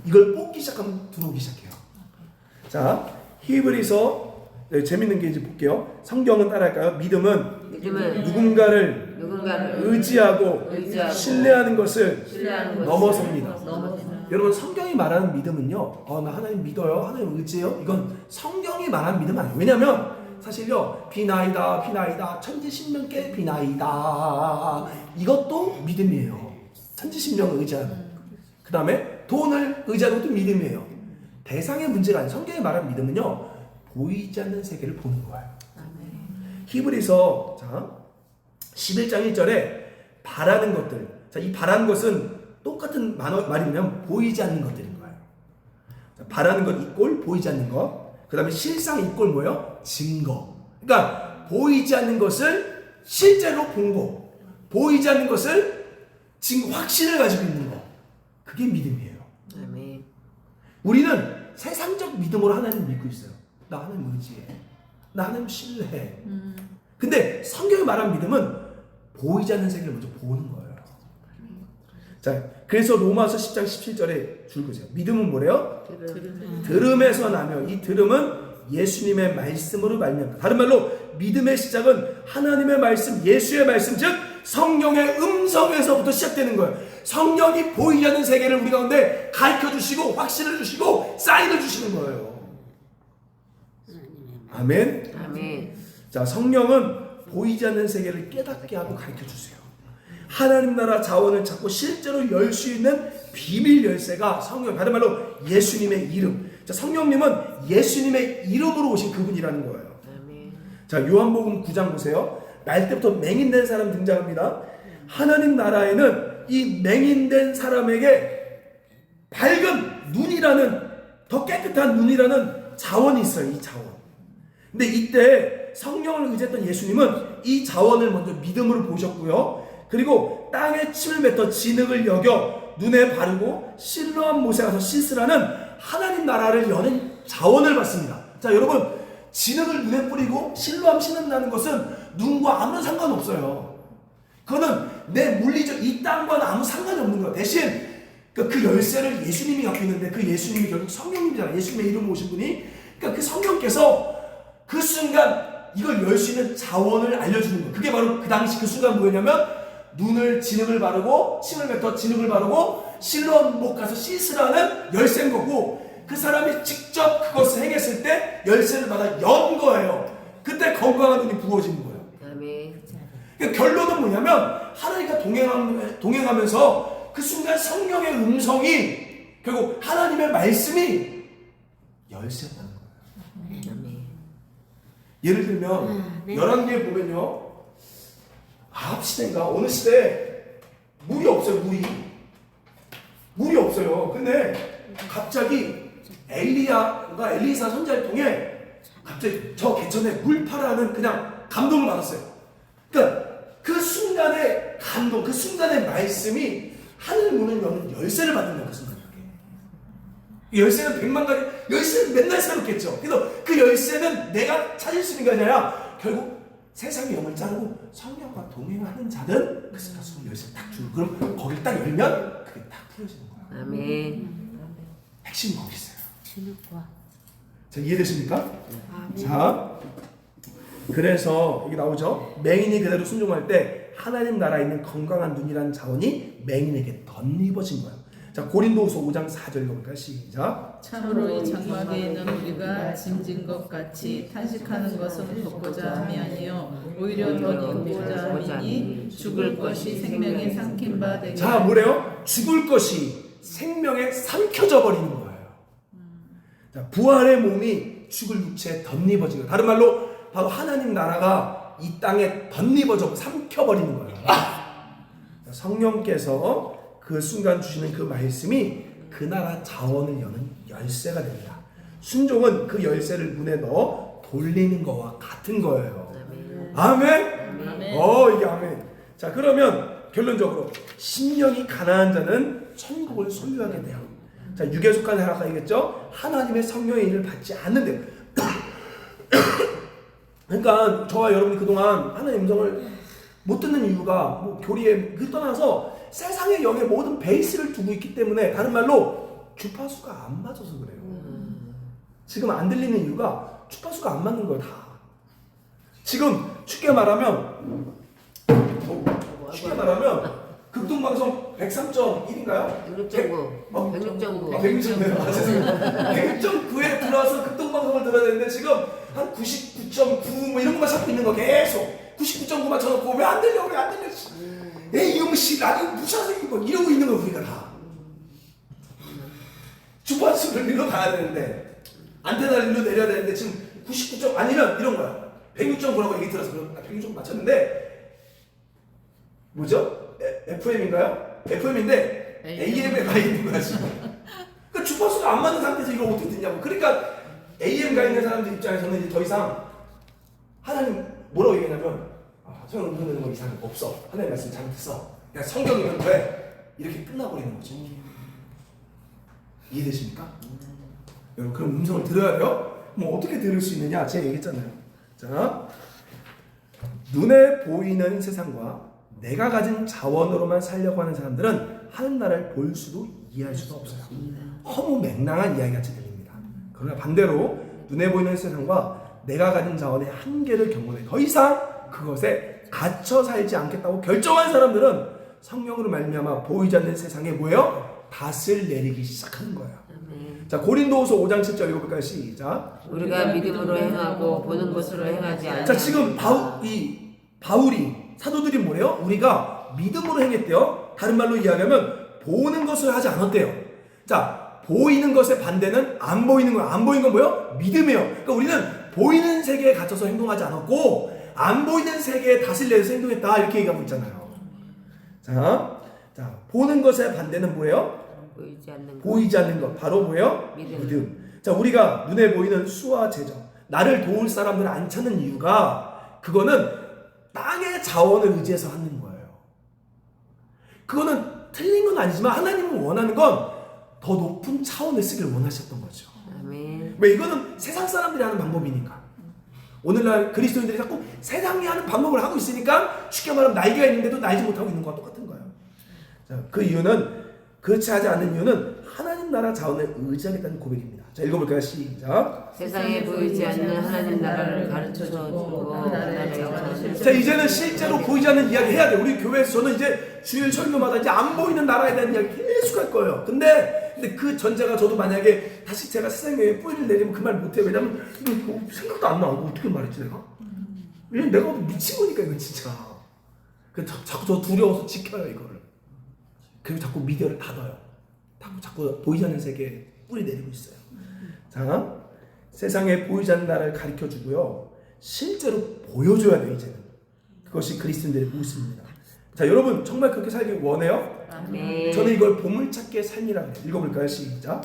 이걸 뽑기 시작하면 들어오기 시작해요. 자, 히브리서 네, 재밌는 게 이제 볼게요. 성경은 따라할까요? 믿음은 믿음은 누군가를 누군가를 의지하고 신뢰하는 것을 신뢰하는 것을 넘어섭니다. 넘어섭니다. 여러분 성경이 말하는 믿음은요, 나 하나님 믿어요, 하나님 의지해요. 이건 성경이 말하는 믿음 아니에요. 왜냐하면 사실요, 비나이다, 천지신명께 비나이다, 이것도 믿음이에요. 천지신명을 의지하는. 그 다음에 돈을 의지하는 것도 믿음이에요. 대상의 문제가 아니에요. 성경이 말하는 믿음은요, 보이지 않는 세계를 보는 거예요. 히브리서 11장 1절에 바라는 것들. 자, 이 바라는 것은 똑같은 말이면 보이지 않는 것들인 거예요. 자, 바라는 것 이꼴 보이지 않는 것. 그 다음에 실상 이꼴 뭐예요? 증거. 그러니까 보이지 않는 것을 실제로 본 거, 보이지 않는 것을 지금 확신을 가지고 있는 거. 그게 믿음이에요. 아멘. 우리는 세상적 믿음으로 하나님 믿고 있어요. 나 하나님 의지해. 나 하나님 신뢰해. 근데 성경이 말한 믿음은 보이지 않는 세계를 먼저 보는 거예요. 자, 그래서 로마서 10장 17절에 줄 보세요. 믿음은 뭐래요? 들음에서 나며 이 들음은 예수님의 말씀으로 말미암다. 다른 말로 믿음의 시작은 하나님의 말씀, 예수의 말씀, 즉 성령의 음성에서부터 시작되는 거예요. 성령이 보이지 않는 세계를 우리 가운데 가르쳐 주시고 확신을 주시고 사인을 주시는 거예요. 아멘. 아멘. 자, 성령은 보이지 않는 세계를 깨닫게 하고 가르쳐 주세요. 하나님 나라 자원을 찾고 실제로 열 수 있는 비밀 열쇠가 성령, 다른 말로 예수님의 이름. 자, 성령님은 예수님의 이름으로 오신 그분이라는 거예요. 아멘. 자, 요한복음 9장 보세요. 날 때부터 맹인된 사람 등장합니다. 하나님 나라에는 이 맹인된 사람에게 밝은 눈이라는, 더 깨끗한 눈이라는 자원이 있어요. 이 자원. 근데 이때 성령을 의지했던 예수님은 이 자원을 먼저 믿음으로 보셨고요. 그리고 땅에 침을 뱉어 진흙을 여겨 눈에 바르고 실로암 못에 가서 씻으라는 하나님 나라를 여는 자원을 받습니다. 자, 여러분, 진흙을 눈에 뿌리고 실로암 신는다는 것은 눈과 아무런 상관없어요. 그거는 내 물리적 이 땅과는 아무 상관이 없는 거예요. 대신 그 열쇠를 예수님이 갖고 있는데 그 예수님이 결국 성령님이잖아요. 예수님의 이름으로 오신 분이. 그러니까 그 성령께서 그 순간 이걸 열 수 있는 자원을 알려주는 거예요. 그게 바로 그 당시 그 순간 뭐였냐면 눈을 진흙을 바르고 침을 뱉어 진흙을 바르고 실로암 못 가서 씻으라는 열쇠인 거고, 그 사람이 직접 그것을 행했을 때 열쇠를 받아 연 거예요. 그때 건강한 눈이 부어지는 거예요. 아멘. 그러니까 결론은 뭐냐면 하나님과 동행하면서 그 순간 성령의 음성이 결국 하나님의 말씀이 열쇠였다는 거예요. 아멘. 예를 들면 열왕기에 보면요, 아합 시대인가 어느 시대에 물이 없어요. 물이 없어요. 근데 갑자기 엘리야가 엘리사 선지자를 통해 갑자기 저 개천에 물 파라는 그냥 감동을 받았어요. 그러니까 그 순간의 감동, 그 순간의 말씀이 하늘 문을 여는 열쇠를 받는 거예요. 그 순간에. 이 열쇠는 100만 가지, 열쇠는 맨날 새롭겠죠. 그래서 그 열쇠는 내가 찾을 수 있는 게 아니라 결국 세상의 영을 자르고 성령과 동행하는 자는 그 순간 열쇠를 딱 주고, 그럼 거기를 딱 열면 그게 딱 풀어지는 거예요. 아멘. 핵심이 거기 있어요. 진흙과 자, 이해되십니까? 자, 그래서 여기 나오죠. 맹인이 그대로 순종할 때 하나님 나라에 있는 건강한 눈이라는 자원이 맹인에게 덧입어진 거예요. 자, 고린도후서 5장 4절 읽어볼까요? 시작. 참으로 이 장막에 있는 우리가 짐진 것 같이 탄식하는 것은 걷고자 함이 아니요 오히려 더 입고자 함이니 죽을 것이 생명에 삼킨 바 되게. 자, 뭐래요? 죽을 것이 생명에 삼켜져 버리는 거예요. 자, 부활의 몸이 죽을 육체에 덧입어진 거예요. 다른 말로 바로 하나님 나라가 이 땅에 덧입어져 삼켜버리는 거예요. 성령께서 그 순간 주시는 그 말씀이 그 나라 자원을 여는 열쇠가 됩니다. 순종은 그 열쇠를 문에 넣어 돌리는 거와 같은 거예요. 아멘? 이게 아멘. 자, 그러면 결론적으로 심령이 가난한 자는 천국을 소유하게 돼요. 자, 육에 속한 자라고 얘기했죠? 하나님의 성령의 일을 받지 않는데요. 그러니까 저와 여러분이 그동안 하나님의 음성을 못 듣는 이유가 뭐 교리에 떠나서 세상의 영의 모든 베이스를 두고 있기 때문에, 다른 말로 주파수가 안 맞아서 그래요. 지금 안 들리는 이유가 주파수가 안 맞는 거야 다. 지금 쉽게 말하면 극동방송 103.1인가요? 106.9. 106.9. 106.9. 아, 죄송해요. 106.9에 들어와서 극동방송을 들어야 되는데 지금 한 99.9 뭐 이런 것만 찾고 있는 거 계속 99.9만 쳐놓고 왜 안 들려 이용씨 라디오 무시하세요 뭐 이러고 있는 거 우리가 다. 주파수를 일로 가야 되는데 안테나를 일로 내려야 되는데 지금 99. 아니면 이런 거야. 106.9라고 얘기 들어서 106.9 맞췄는데 뭐죠? FM인가요? FM인데 AM에 가 있는 거야 지금. 그러니까 주파수가 안 맞는 상태에서 이걸 어떻게 듣냐고. 그러니까 AM 가 있는 사람들 입장에서는 이제 더 이상 하나님 뭐라고 얘기하냐면 소용 없는 거 이상 없어. 하나님 말씀 잘못했어. 그냥 성경이면 돼. 이렇게 끝나버리는 거죠. 이해되십니까? 여러분 그런 음성을 들어야 돼요. 뭐 어떻게 들을 수 있느냐? 제가 얘기했잖아요. 자, 눈에 보이는 세상과 내가 가진 자원으로만 살려고 하는 사람들은 하늘 나라를 볼 수도 이해할 수도 없어요. 허무맹랑한 이야기같이 들립니다. 그러나 반대로 눈에 보이는 세상과 내가 가진 자원의 한계를 경험해 더 이상 그것에 갇혀 살지 않겠다고 결정한 사람들은 성령으로 말미암아 보이지 않는 세상에 뭐예요? 닷을 내리기 시작하는 거예요. 자, 고린도후서 5장 7절 읽어볼까요? 시작. 우리가 믿음으로 행하고 보는 것으로 행하지 않아. 자, 지금 바울이 사도들이 뭐래요? 우리가 믿음으로 행했대요. 다른 말로 이야기하면 보는 것을 하지 않았대요. 자, 보이는 것의 반대는 안 보이는 거예요. 안 보이는 건 뭐예요? 믿음이에요. 그러니까 우리는 보이는 세계에 갇혀서 행동하지 않았고 안 보이는 세계에 닷을 내서 행동했다 이렇게 얘기하고 있잖아요. 자, 보는 것의 반대는 뭐예요? 보이지 않는 것. 바로 뭐예요? 믿음. 자, 우리가 눈에 보이는 수와 재정, 나를 도울 사람들을 안 찾는 이유가 그거는 땅의 자원을 의지해서 하는 거예요. 그거는 틀린 건 아니지만 하나님은 원하는 건 더 높은 차원을 쓰기를 원하셨던 거죠. 아멘. 왜? 이거는 세상 사람들이 하는 방법이니까. 오늘날 그리스도인들이 자꾸 세상이 하는 방법을 하고 있으니까 쉽게 말하면 날개가 있는데도 날지 못하고 있는 거와 똑같은 거예요. 자, 그 이유는 그렇지 하지 않는 이유는 하나님 나라 자원을 의지하겠다는 고백입니다. 자, 읽어볼까요? 시작. 세상에 보이지 않는 하나님 나라를 가르쳐주고 그 나라의 자원을. 자, 이제는 실제로 보이지 않는 이야기 해야 돼. 우리 교회에서 저는 이제 주일 설교마다 이제 안 보이는 나라에 대한 이야기 계속 할 거예요. 근데 그 전제가 저도 만약에 다시 제가 세상에 뿌리를 내리면 그 말 못해요. 왜냐면 이거 생각도 안 나고 어떻게 말했지 내가? 왜냐면 내가 미친 거니까 이거 진짜. 그래서 자꾸 저 두려워서 지켜요 이거를. 그리고 자꾸 미디어를 닫아요. 자꾸 보이지 않는 세계에 뿌리 내리고 있어요. 자, 세상에 보이지 않는 나라를 가르쳐주고요. 실제로 보여줘야 돼요 이제는. 그것이 그리스도인들의 모습입니다. 자, 여러분 정말 그렇게 살길 원해요? 네. 저는 이걸 보물찾기의 삶이라고 해요. 읽어볼까요? 시작.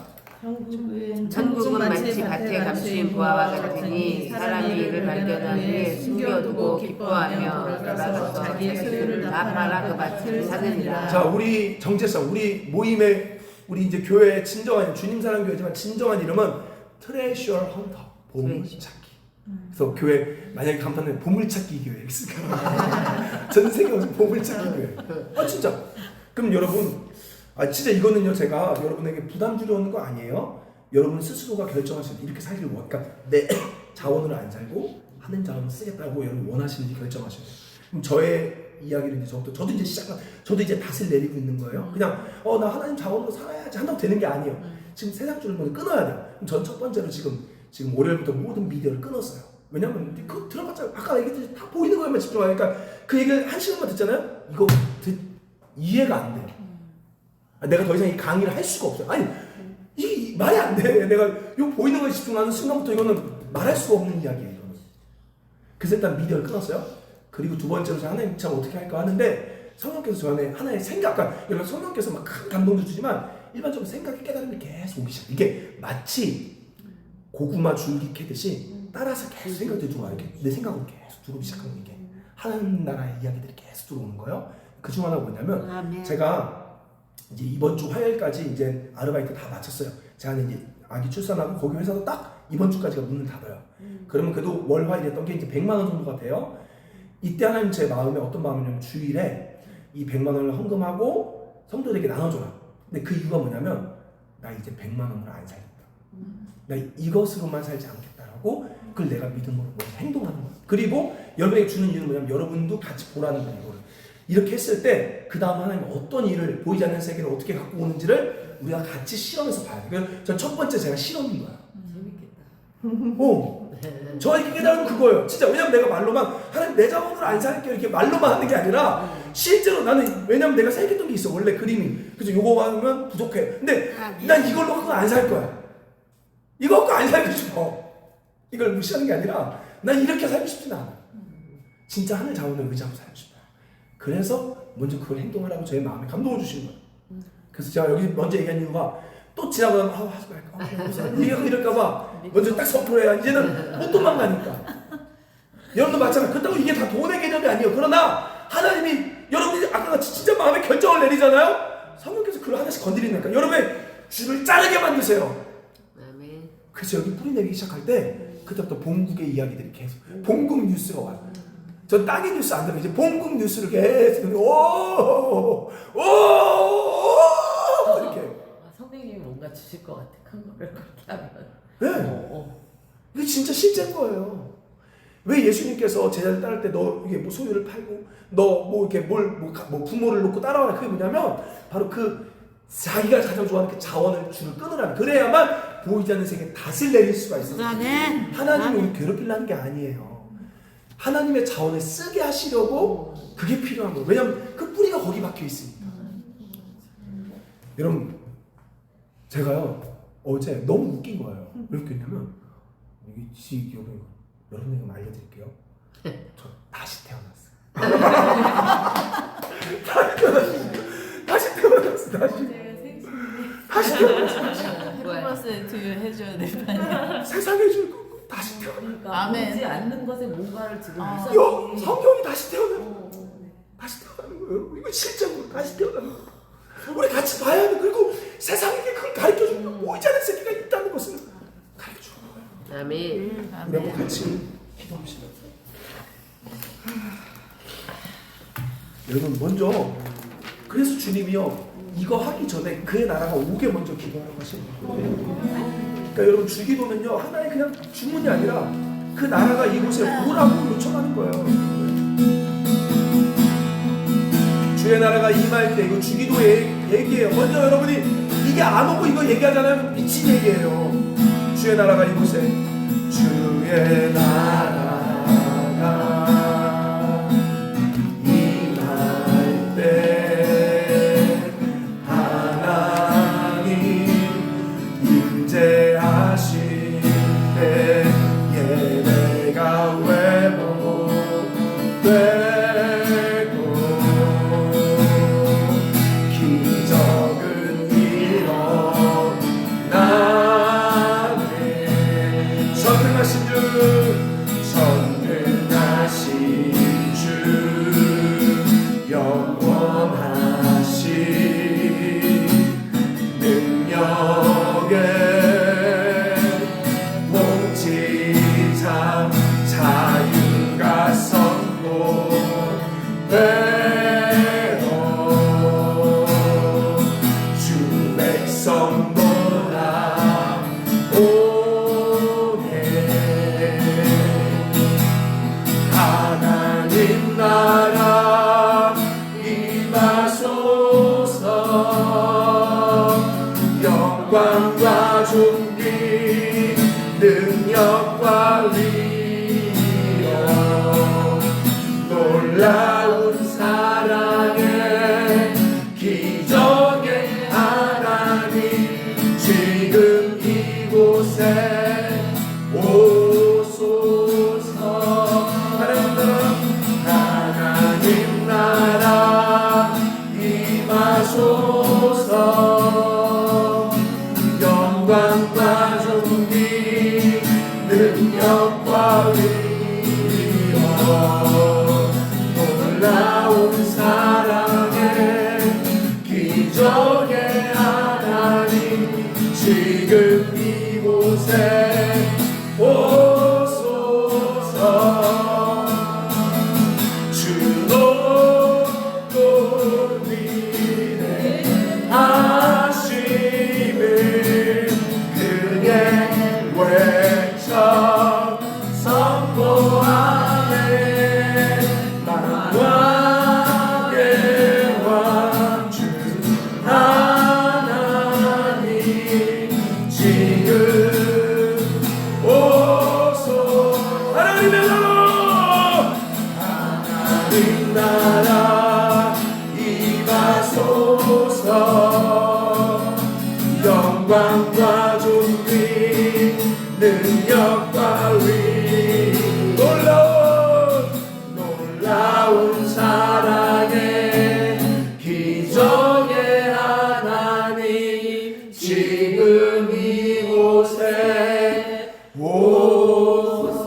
천국은 마치 밭에 감추인 부화와 같으니 사람이 이를 발견한 후에 숨겨두고 기뻐하며 나가서 자기의 소유를 다 팔아 그 밭을 사느니라. 자, 우리 정체성, 우리 모임의 우리 이제 교회의 진정한 주님 사랑 교회지만 진정한 이름은 트레셔 헌터, 보물찾기. 그래서 교회 만약에 간판에 보물찾기 교회 있을까? 전 세계 어디 보물찾기 교회. 아 진짜. 그럼 여러분, 진짜 이거는요 제가 여러분에게 부담 주려는 거 아니에요. 여러분 스스로가 결정하실 때 이렇게 살기를 그러니까 내 자원으로 안 살고 하는 자원을 쓰겠다고 여러분 원하시는지 결정하셔야 돼요. 그럼 저의 이야기를 이제 저도 이제 저도 이제 닷을 내리고 있는 거예요. 그냥 나 하나님 자원으로 살아야지 한다고 되는 게 아니에요. 지금 세상 줄을 끊어야 돼요. 그럼 전 첫 번째로 지금 월요일부터 모든 미디어를 끊었어요. 왜냐면 그 들어봤자 아까 얘기했듯이 다 보이는 거에만 집중하니까 그 얘기를 한 시간만 듣잖아요. 이거 이해가 안 돼요. 내가 더 이상 이 강의를 할 수가 없어요. 아니 이게 말이 안 돼. 내가 요 보이는 거에 집중하는 순간부터 이거는 말할 수가 없는 이야기예요. 이거는. 그래서 일단 미디어를 끊었어요. 그리고 두 번째로 하나님 참 어떻게 할까 하는데 성령께서 저 안에 하나의 생각, 여러분 성령께서 막 큰 감동도 주지만 일반적으로 생각이 깨달음이 계속 오기 시작. 이게 마치 고구마 줄기 캐듯이 따라서 계속 생각들이 들어와. 이렇게 내 생각으로 계속 들어오기 시작하는 게 하나님 나라의 이야기들이 계속 들어오는 거예요. 그 중 하나가 뭐냐면 제가 이제 이번 주 화요일까지 이제 아르바이트 다 마쳤어요. 제가 이제 아기 출산하고 거기 회사도 딱 이번 주까지가 문을 닫아요. 그러면 그래도 월 화일 했던 게 이제 100만 원 정도가 돼요. 이때 하나님 제 마음에 어떤 마음이냐면 주일에 이 100만 원을 헌금하고 성도들에게 나눠줘라. 근데 그 이유가 뭐냐면 나 이제 100만 원으로 안 살겠다. 나 이것으로만 살지 않겠다라고 그걸 내가 믿음으로 행동하는 거야. 그리고 여러분에게 주는 이유는 뭐냐면 여러분도 같이 보라는 거예요. 이거를. 이렇게 했을 때 그 다음 하나님 어떤 일을 보이지 않는 세계를 어떻게 갖고 오는지를 우리가 같이 실험해서 봐야 돼요. 그래서 전 첫 번째 제가 실험인 거야. 재밌겠다. 저 이렇게 깨달은 그거예요. 진짜 왜냐면 내가 말로만 하나님 내 자원으로 안 살게요 이렇게 말로만 하는 게 아니라 실제로 나는 왜냐면 내가 생각했던 게 있어 원래 그림이. 그래서 요거 하면 부족해. 근데 난 이걸로 갖고 안 살 거야. 이거 갖고 안 살고 싶어. 이걸 무시하는 게 아니라 난 이렇게 살고 싶진 않아. 진짜 하늘 자원을 의지하고 살고 싶어요. 그래서 먼저 그걸 행동하라고 저의 마음에 감동을 주신 거예요. 그래서 제가 여기 먼저 얘기한 이유가 또 지나고 나면 하지 말까 이럴까봐 먼저 딱 선포해야 이제는 못 도망가니까. 여러분도 마찬가지. 그렇다고 이게 다 돈의 개념이 아니에요. 그러나 하나님이 여러분이 아까 같이 진짜 마음에 결정을 내리잖아요. 성령께서 그걸 하나씩 건드리니까 여러분의 줄을 자르게 만드세요. 아멘. 그래서 여기 뿌리 내리기 시작할 때 그때부터 본국의 이야기들이 계속 본국 뉴스가 와요. 전 땅의 뉴스 안 들어요. 이제 본국 뉴스를 계속 오오오 이렇게. 선생님이 뭔가 주실 것 같아. 큰 거를 그렇게 하면. 네. 이게 진짜 실제인 거예요. 왜 예수님께서 제자를 따를 때 너 이게 뭐 소유를 팔고 너 뭐 이렇게 뭐 부모를 놓고 따라와라 그게 뭐냐면 바로 그 자기가 가장 좋아하는 그 자원을 줄을 끊으라는 그래야만 보이지 않는 세계에 닷을 내릴 수가 있어요. 하나님이 우리 괴롭히려는 게 아니에요. 하나님의 자원을 쓰게 하시려고 그게 필요한 거예요. 왜냐하면 그 뿌리가 거기 박혀 있으니까. 여러분 제가요 어제 너무 웃긴 거예요. 왜 웃겼냐면 여러분에게 알려드릴게요. 저 다시 태어났어요. 다시 태어났어. 다시 태어났어. 해프버스 투유 해줘야 될 거 아니야. 세상에 줄 다시 태어나. 그러니까 아멘. 보지 않는 것에 뭔가를 지금 성경이 다시 태어나는 거예요. 다시 태어나는 거예요. 여러분. 이거 실제로 다시 태어나는 거예요. 우리 같이 봐야 돼. 그리고 세상에게 그걸 가르쳐주는 보이지 않는 세계가 있다는 것을 가르쳐주는 거예요. 아멘. 우리 한번 같이 기도합시다. 여러분 먼저 그래서 주님이요 이거 하기 전에 그의 나라가 오게 먼저 기도하라고 하시는 거예요. 그러니까 여러분 주기도는요 하나의 그냥 주문이 아니라 그 나라가 이곳에 오라고 요청하는 거예요. 주의 나라가 임할 때 이거 주기도의 얘기예요. 먼저 여러분이 이게 안 오고 이거 얘기하잖아요. 미친 얘기예요. 주의 나라가 이곳에 주의 나라가 임할 때 하나님 임재하실 때 예배가 회복되고 기적은 일어나네. 전능하신 주 영원하신 능력의 통치자 자유가 선포되고 주 백성 돌아오네. 하나님 나라 임하소서. 영광과 존귀 능력과 위엄 놀라운 사랑의 기적의 하나님 지금 이곳에 오소서. 하나님 나라 임하소서. 영광과 존귀 능력과 위엄 놀라운 사랑의 기적의 하나님 지금 이곳에 오소서. 주 높고 위대하심을 그의 지금 오소. 하나님의 나라, 하나님 나라 임하소서. 영광과 존귀 능력과 위 놀라운 사랑의 기적의 하나님 지금 이곳에 오소서.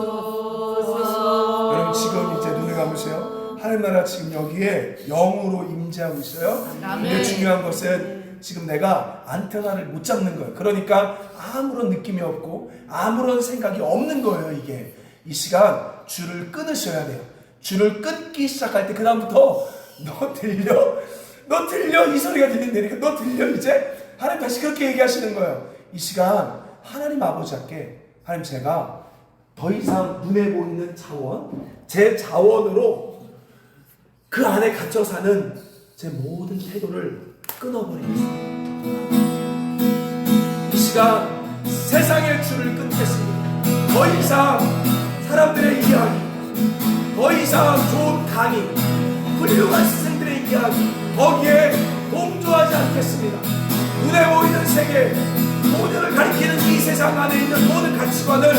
여러분 지금 이제 눈을 감으세요. 하나님 나라 지금 여기에 영으로 임재하고 있어요. 근데 중요한 것은 지금 내가 안테나를 못 잡는 거예요. 그러니까 아무런 느낌이 없고 아무런 생각이 없는 거예요. 이게 이 시간 줄을 끊으셔야 돼요. 줄을 끊기 시작할 때 그 다음부터 너 들려? 너 들려? 이 소리가 들린다니까. 너 들려 이제? 하나님 다시 그렇게 얘기하시는 거예요. 이 시간 하나님 아버지께 하나님 제가 더 이상 눈에 보이는 자원, 제 자원으로 그 안에 갇혀 사는 제 모든 태도를 끊어버리겠습니다. 이 시간 세상의 줄을 끊겠습니다. 더 이상 사람들의 이야기, 더 이상 좋은 강의, 훌륭한 스승들의 이야기 거기에 동조하지 않겠습니다. 눈에 보이는 세계, 모두를 가리키는 이 세상 안에 있는 모든 가치관을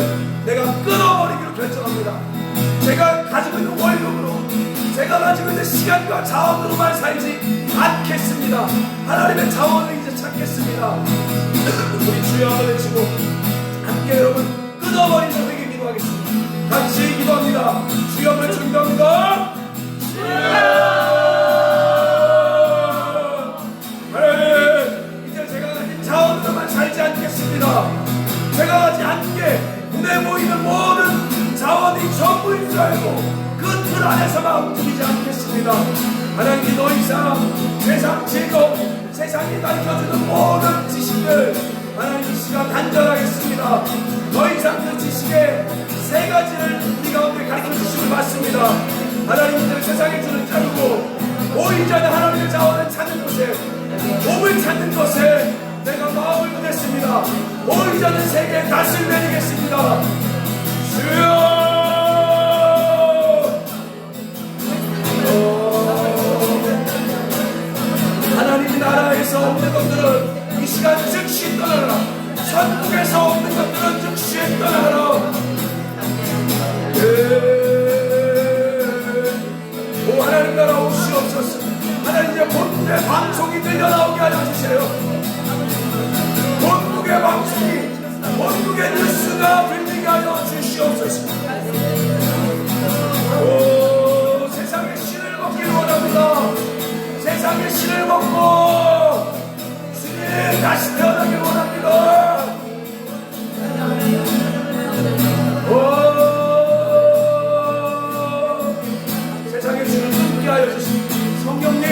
내가 끊어버리기로 결정합니다. 제가 가지고 있는 월급으로, 제가 가지고 있는 시간과 자원으로만 살지 않겠습니다. 하나님의 자원을 이제 찾겠습니다. 우리 주여 한번 외치고 함께 여러분 끊어버린 자에게 기도하겠습니다. 같이 기도합니다. 주여 한번 기도합니다. 하나님 이제 제가 가진 자원으로만 살지 않겠습니다. 제가 가지 않게 눈에 보이는 모든 자원이 전부인 줄 알고 그 틀 안에서만 움직이지 않겠습니다. 하나님 더 이상 세상 즐거움, 세상이 가르쳐주는 모든 지식들 하나님 이 시간 단절하겠습니다. 더 이상 그 지식의 세 가지를 우리 가운데 가르쳐 주심을 받습니다. 하나님들 세상의 줄을 자르고 보이지 않는 하나님의 자원을 찾는 곳에, 몸을 찾는 것에 내가 마음을 보냈습니다. 보이지 않는 세계에 낯을 내리겠습니다. 주여 하나님 나라에서 없는 것들은 이 시간 즉시 떠나라. 천국에서 없는 것들은 즉시 떠나라. 오 하나님 나라 오시옵소서. 하나님 이제 본국의 방송이 들려나오게 하여 주세요. 본국의 방송이, 본국의 뉴스가 들리게 하여 주시옵소서. 오 세상의 신을 먹기를 원합니다. 세상의 신을 먹고 주님 다시 태어나길 원합니다. 오 세상의 줄을 끊게 하여 주십시오. 성령님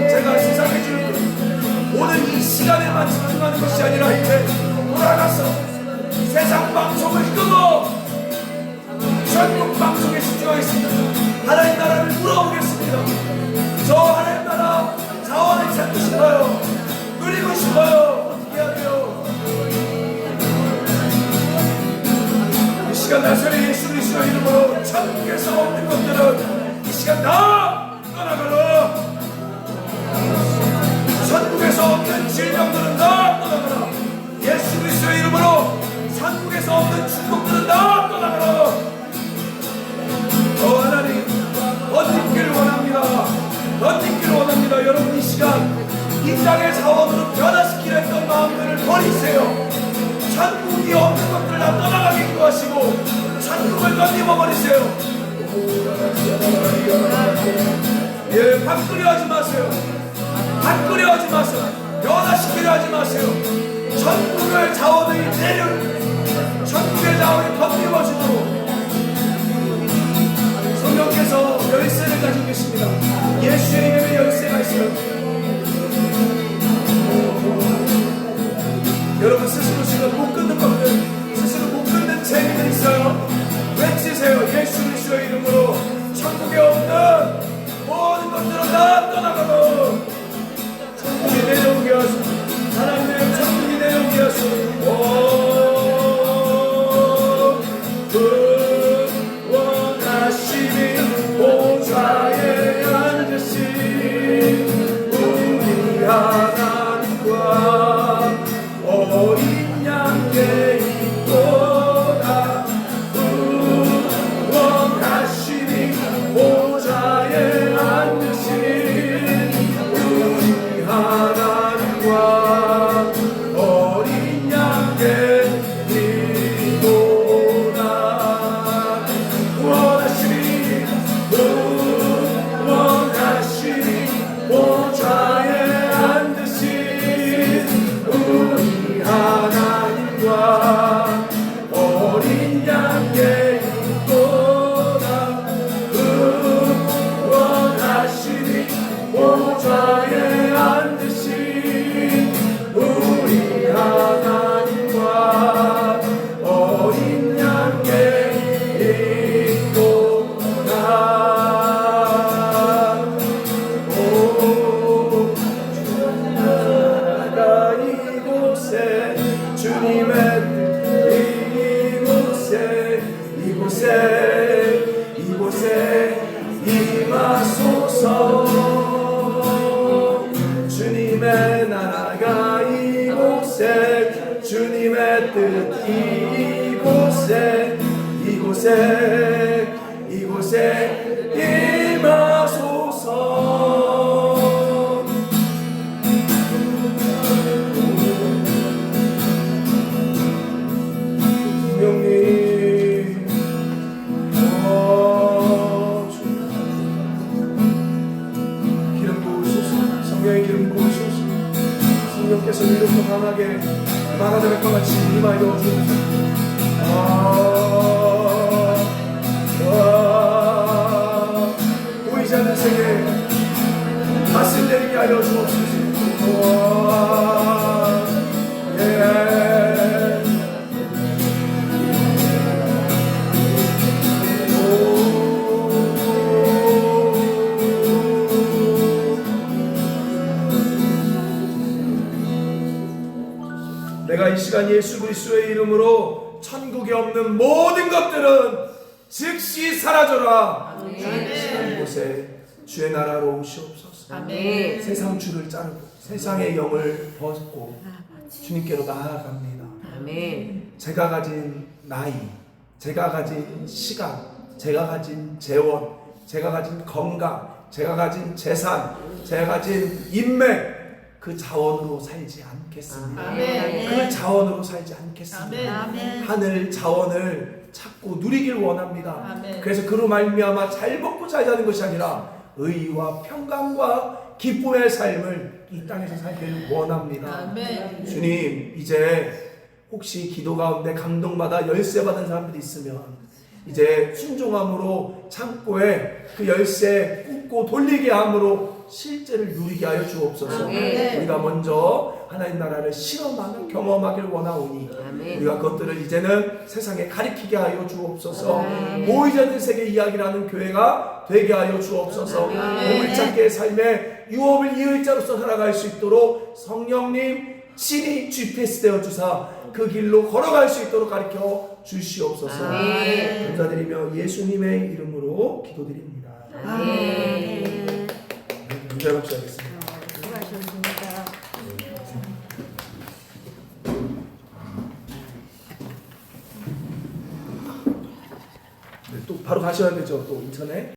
제가 세상의 줄을 끊고 오늘 이 시간에만 집중하는 것이 아니라 이제 돌아가서 세상 방송을 끄고 전국 방송에 집중하겠습니다. 하나님 나라를 물어보겠습니다. 저 하나님 나라 자원을 찾고 싶어요. 누리고 싶어요. 어떻게 해야 돼요? 이 시간 나사렛 예수 그리스도의 이름으로 천국에서 없는 것들은 이 시간 다 떠나가라. 천국에서 없는 질병들은 다 떠나가라. 예수 그리스도의 이름으로 천국에서 없는 축복들은 다 떠나가라. 하나님 던지기를 원합니다. 던지기를 원합니다. 여러분 이 시간 이 땅의 자원으로 변화시키려 했던 마음들을 버리세요. 천국이 없는 것들 다 떠나가게 인도하시고 천국을 던지버 버리세요. 예, 바꾸려 하지 마세요. 바꾸려 하지 마세요. 변화시키려 하지 마세요. 천국의 자원을 내려, 천국의 자원을 던집어주도록 성령께서 열쇠를 가지고 계십니다. 예수의 이름에 열쇠가 있어요. 여러분 스스로 지금 못 끊는 것들, 스스로 못 끊는 재미는 있어요. 외치세요. 예수 그리스도의 이름으로 천국에 없는 모든 것들은 다 떠나가고 천국이 내려오게 하소서. 하나님의 천국이 내려오게 하소서. 주님의 뜻 이곳에 임하소서. 성령님 기름 부으소서. 성령의 기름 부으소서. 성령께서 위로 더 강하게 마가다락과 같이 임하여 주옵소서. 보이지 않는 세계 가슴 내리게 하여 주옵소서. 예. 내가 이 시간 예수 그리스도의 이름으로 천국에 없는 모든 것들은 즉시 사라져라. 이곳에 주의 나라로 오시옵소서. 아멘. 세상 줄을 자르고 세상의 영을 벗고 주님께로 나아갑니다. 아멘. 제가 가진 나이, 제가 가진 시간, 제가 가진 재원, 제가 가진 건강, 제가 가진 재산, 제가 가진 인맥, 그 자원으로 살지 않겠습니다. 그 자원으로 살지 않겠습니다. 하늘 자원을 찾고 누리길 원합니다. 아멘. 그래서 그로 말미암아 잘 먹고 잘 사는 것이 아니라 의와 평강과 기쁨의 삶을 이 땅에서 살길 원합니다. 아멘. 주님, 이제 혹시 기도 가운데 감동받아 열쇠 받은 사람들이 있으면 이제 순종함으로 창고에 그 열쇠 꽂고 돌리게 함으로 실제를 누리게 하여 주옵소서. 아멘. 우리가 먼저 하나님 나라를 실험하며 경험하길 원하오니 아멘. 우리가 그것들을 이제는 세상에 가리키게 하여 주옵소서. 아멘. 보이지 않는 세계 이야기라는 교회가 되게 하여 주옵소서. 아멘. 보물 찾기의 삶에 유업을 이을 자로서 살아갈 수 있도록 성령님 친히 GPS 되어 주사 그 길로 걸어갈 수 있도록 가르쳐 주시옵소서. 아멘. 감사드리며 예수님의 이름으로 기도드립니다. 아멘. 감사합니다. 하겠습니다. 또 바로 가셔야 되죠. 또 인천에.